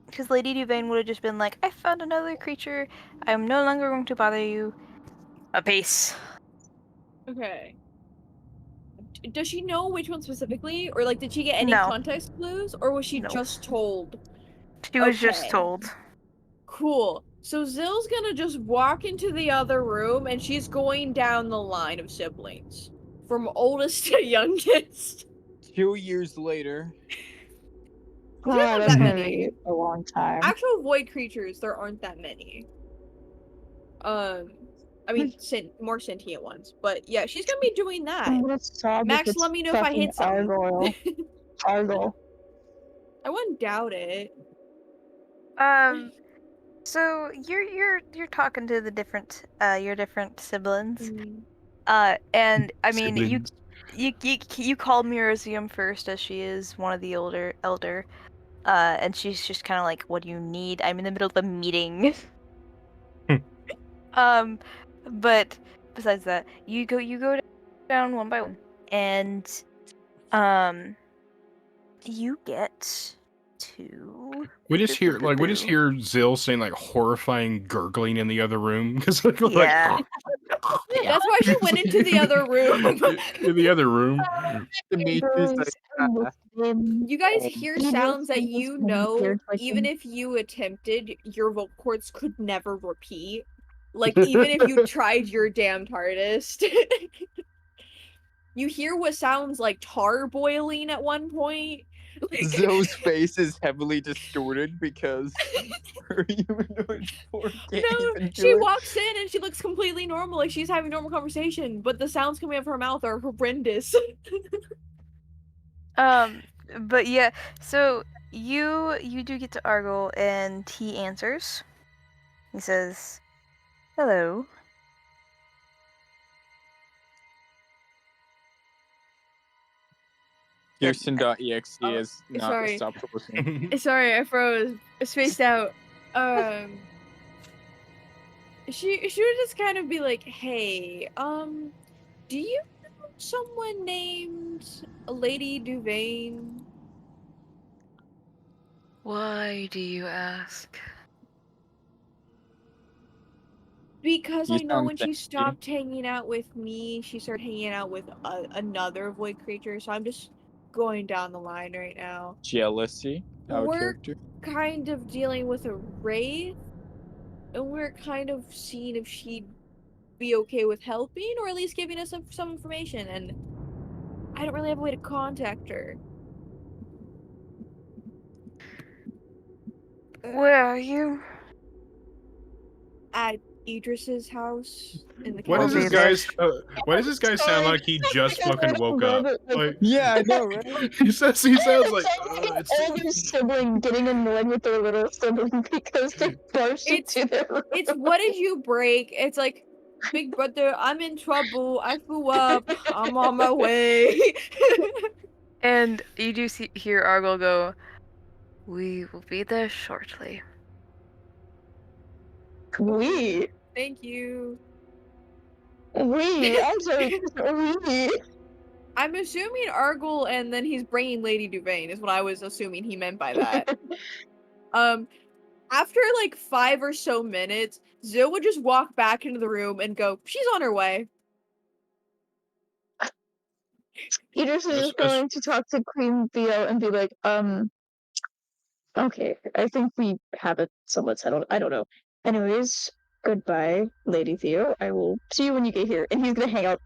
because Lady Duvain would have just been like, I found another creature. I am no longer going to bother you. A peace. okay. Does she know which one specifically, or like, did she get any No. context clues, or was she No. just told? She was just told. Cool. So Zill's gonna just walk into the other room, and she's going down the line of siblings, from oldest to youngest. 2 years later. There Oh, aren't that's that gonna many. be a long time. Actual void creatures, there aren't that many. I mean, more sentient ones, but yeah, she's gonna be doing that. I'm gonna sob if Max, it's let me know if I fucking hit something. Argyle. I wouldn't doubt it. So you're talking to the different your different siblings. Mm. And I mean Siblings. you call Mirazium first, as she is one of the elder. And she's just kind of like, what do you need? I'm in the middle of a meeting. But besides that, you go down one by one, and you get to We just hear Zill saying like horrifying gurgling in the other room because Yeah. That's why she went into the other room. in the other room. You guys hear sounds that you know, even if you attempted, your vocal cords could never repeat. Like, even if you tried your damned hardest. You hear what sounds like tar boiling at one point. Zill's face is heavily distorted because her humanoid form can't even do she it. walks in and she looks completely normal, like she's having normal conversation, but the sounds coming out of her mouth are horrendous. But yeah, so you do get to Argyle, and he answers. He says, "Hello." Kirsten.exe is not sorry. stopped listening. Sorry, I froze. Spaced out. She would just kind of be like, "Hey, do you know someone named Lady Duvain?" Why do you ask? Because You I know sound when she thanky. stopped hanging out with me, she started hanging out with another void creature, so I'm just going down the line right now. Jealousy, our We're character. kind of dealing with a wraith, and we're kind of seeing if she'd be okay with helping, or at least giving us some information, and I don't really have a way to contact her. Where are you? At Idris's house in the Why does We'll this be castle. there. why does this guy sound like he just fucking woke up? Like, Yeah, I know, right? he sounds like It's like an older sibling getting annoyed with their little sibling because they burst It's- into their room. It's what did you break? It's like, big brother, I'm in trouble. I flew up. I'm on my way. And you do hear Argyle go, "We will be there shortly." We. Thank you. I'm sorry, we. I'm assuming Argyle, and then he's bringing Lady Duvain is what I was assuming he meant by that. After like 5 or so minutes, Zill would just walk back into the room and go, "She's on her way." Idris is That's- just going to talk to Queen Theo and be like, okay, I think we have it somewhat settled. I don't know. Anyways, goodbye, Lady Theo. I will see you when you get here. And he's gonna hang out.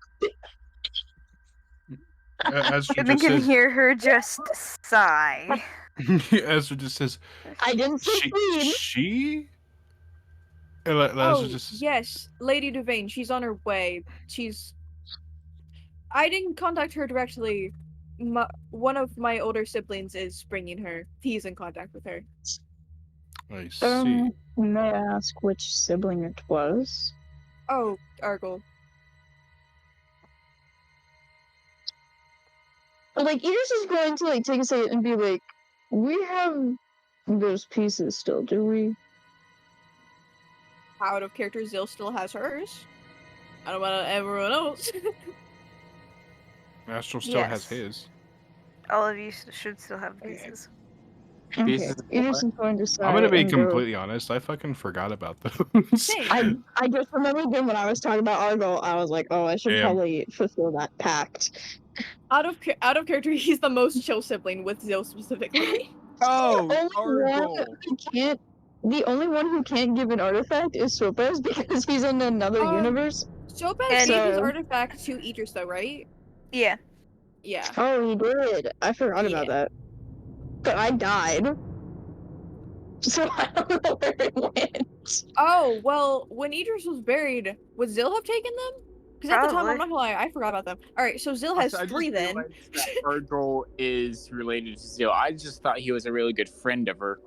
Ezra And then just can says, hear her just sigh. Ezra just says, I didn't say Queen. she? And Ezra Oh, just says, yes, Lady Duvain, she's on her way. I didn't contact her directly. One of my older siblings is bringing her. He's in contact with her. I see. May I ask which sibling it was? Oh, Argyle. Like, Idris is going to, like, take a second and be like, we have those pieces still, do we? Out of character, Zill still has hers. I don't know about everyone else. Astral still has Yes. his. All of you should still have pieces. Okay, Pieces of Idris what? is going to sigh I'm gonna be and go, completely honest. I fucking forgot about those. Same. I just remembered them when I was talking about Argyle. I was like, oh, I should Damn. probably fulfill that pact. Out of character, he's the most chill sibling with Zill specifically. Oh, The only one who can't give an artifact is Sopes because he's in another universe. Sopes And- gave his artifact to Idris, though, right? Yeah. Yeah. Oh, he did. I forgot about Yeah. that. But I died. So I don't know where it went. Oh, well, when Idris was buried, would Zill have taken them? Because at the time, Probably. I'm not gonna lie, I forgot about them. Alright, so Zill has I just 3 then. realized that Argyle is related to Zill. I just thought he was a really good friend of her.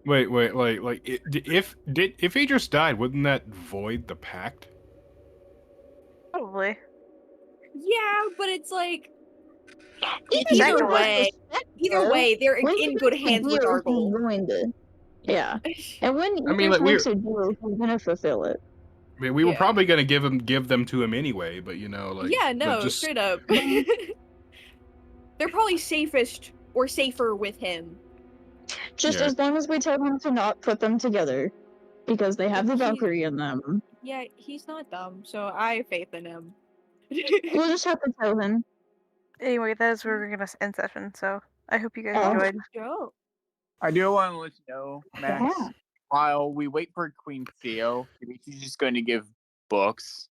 Wait, if Idris died, wouldn't that void the pact? Probably. Yeah, but it's like, Idris either was way, they're When in he good makes a hands with deal, Argyle. he's going to. Yeah. And when I mean, Idris like, makes a deal, he's gonna fulfill it. I mean, we were Yeah. probably gonna give them to him anyway, but you know, like, Yeah, but no, just straight up. They're probably safest or safer with him. Just Yeah. as long as we tell him to not put them together. Because they have the Valkyrie in them. Yeah, he's not dumb, so I have faith in him. We'll just have to tell him. Anyway, that is where we're gonna end session. So I hope you guys Oh. enjoyed. Joe. I do want to let you know, Max, Yeah. while we wait for Queen Theo, she's just going to give books.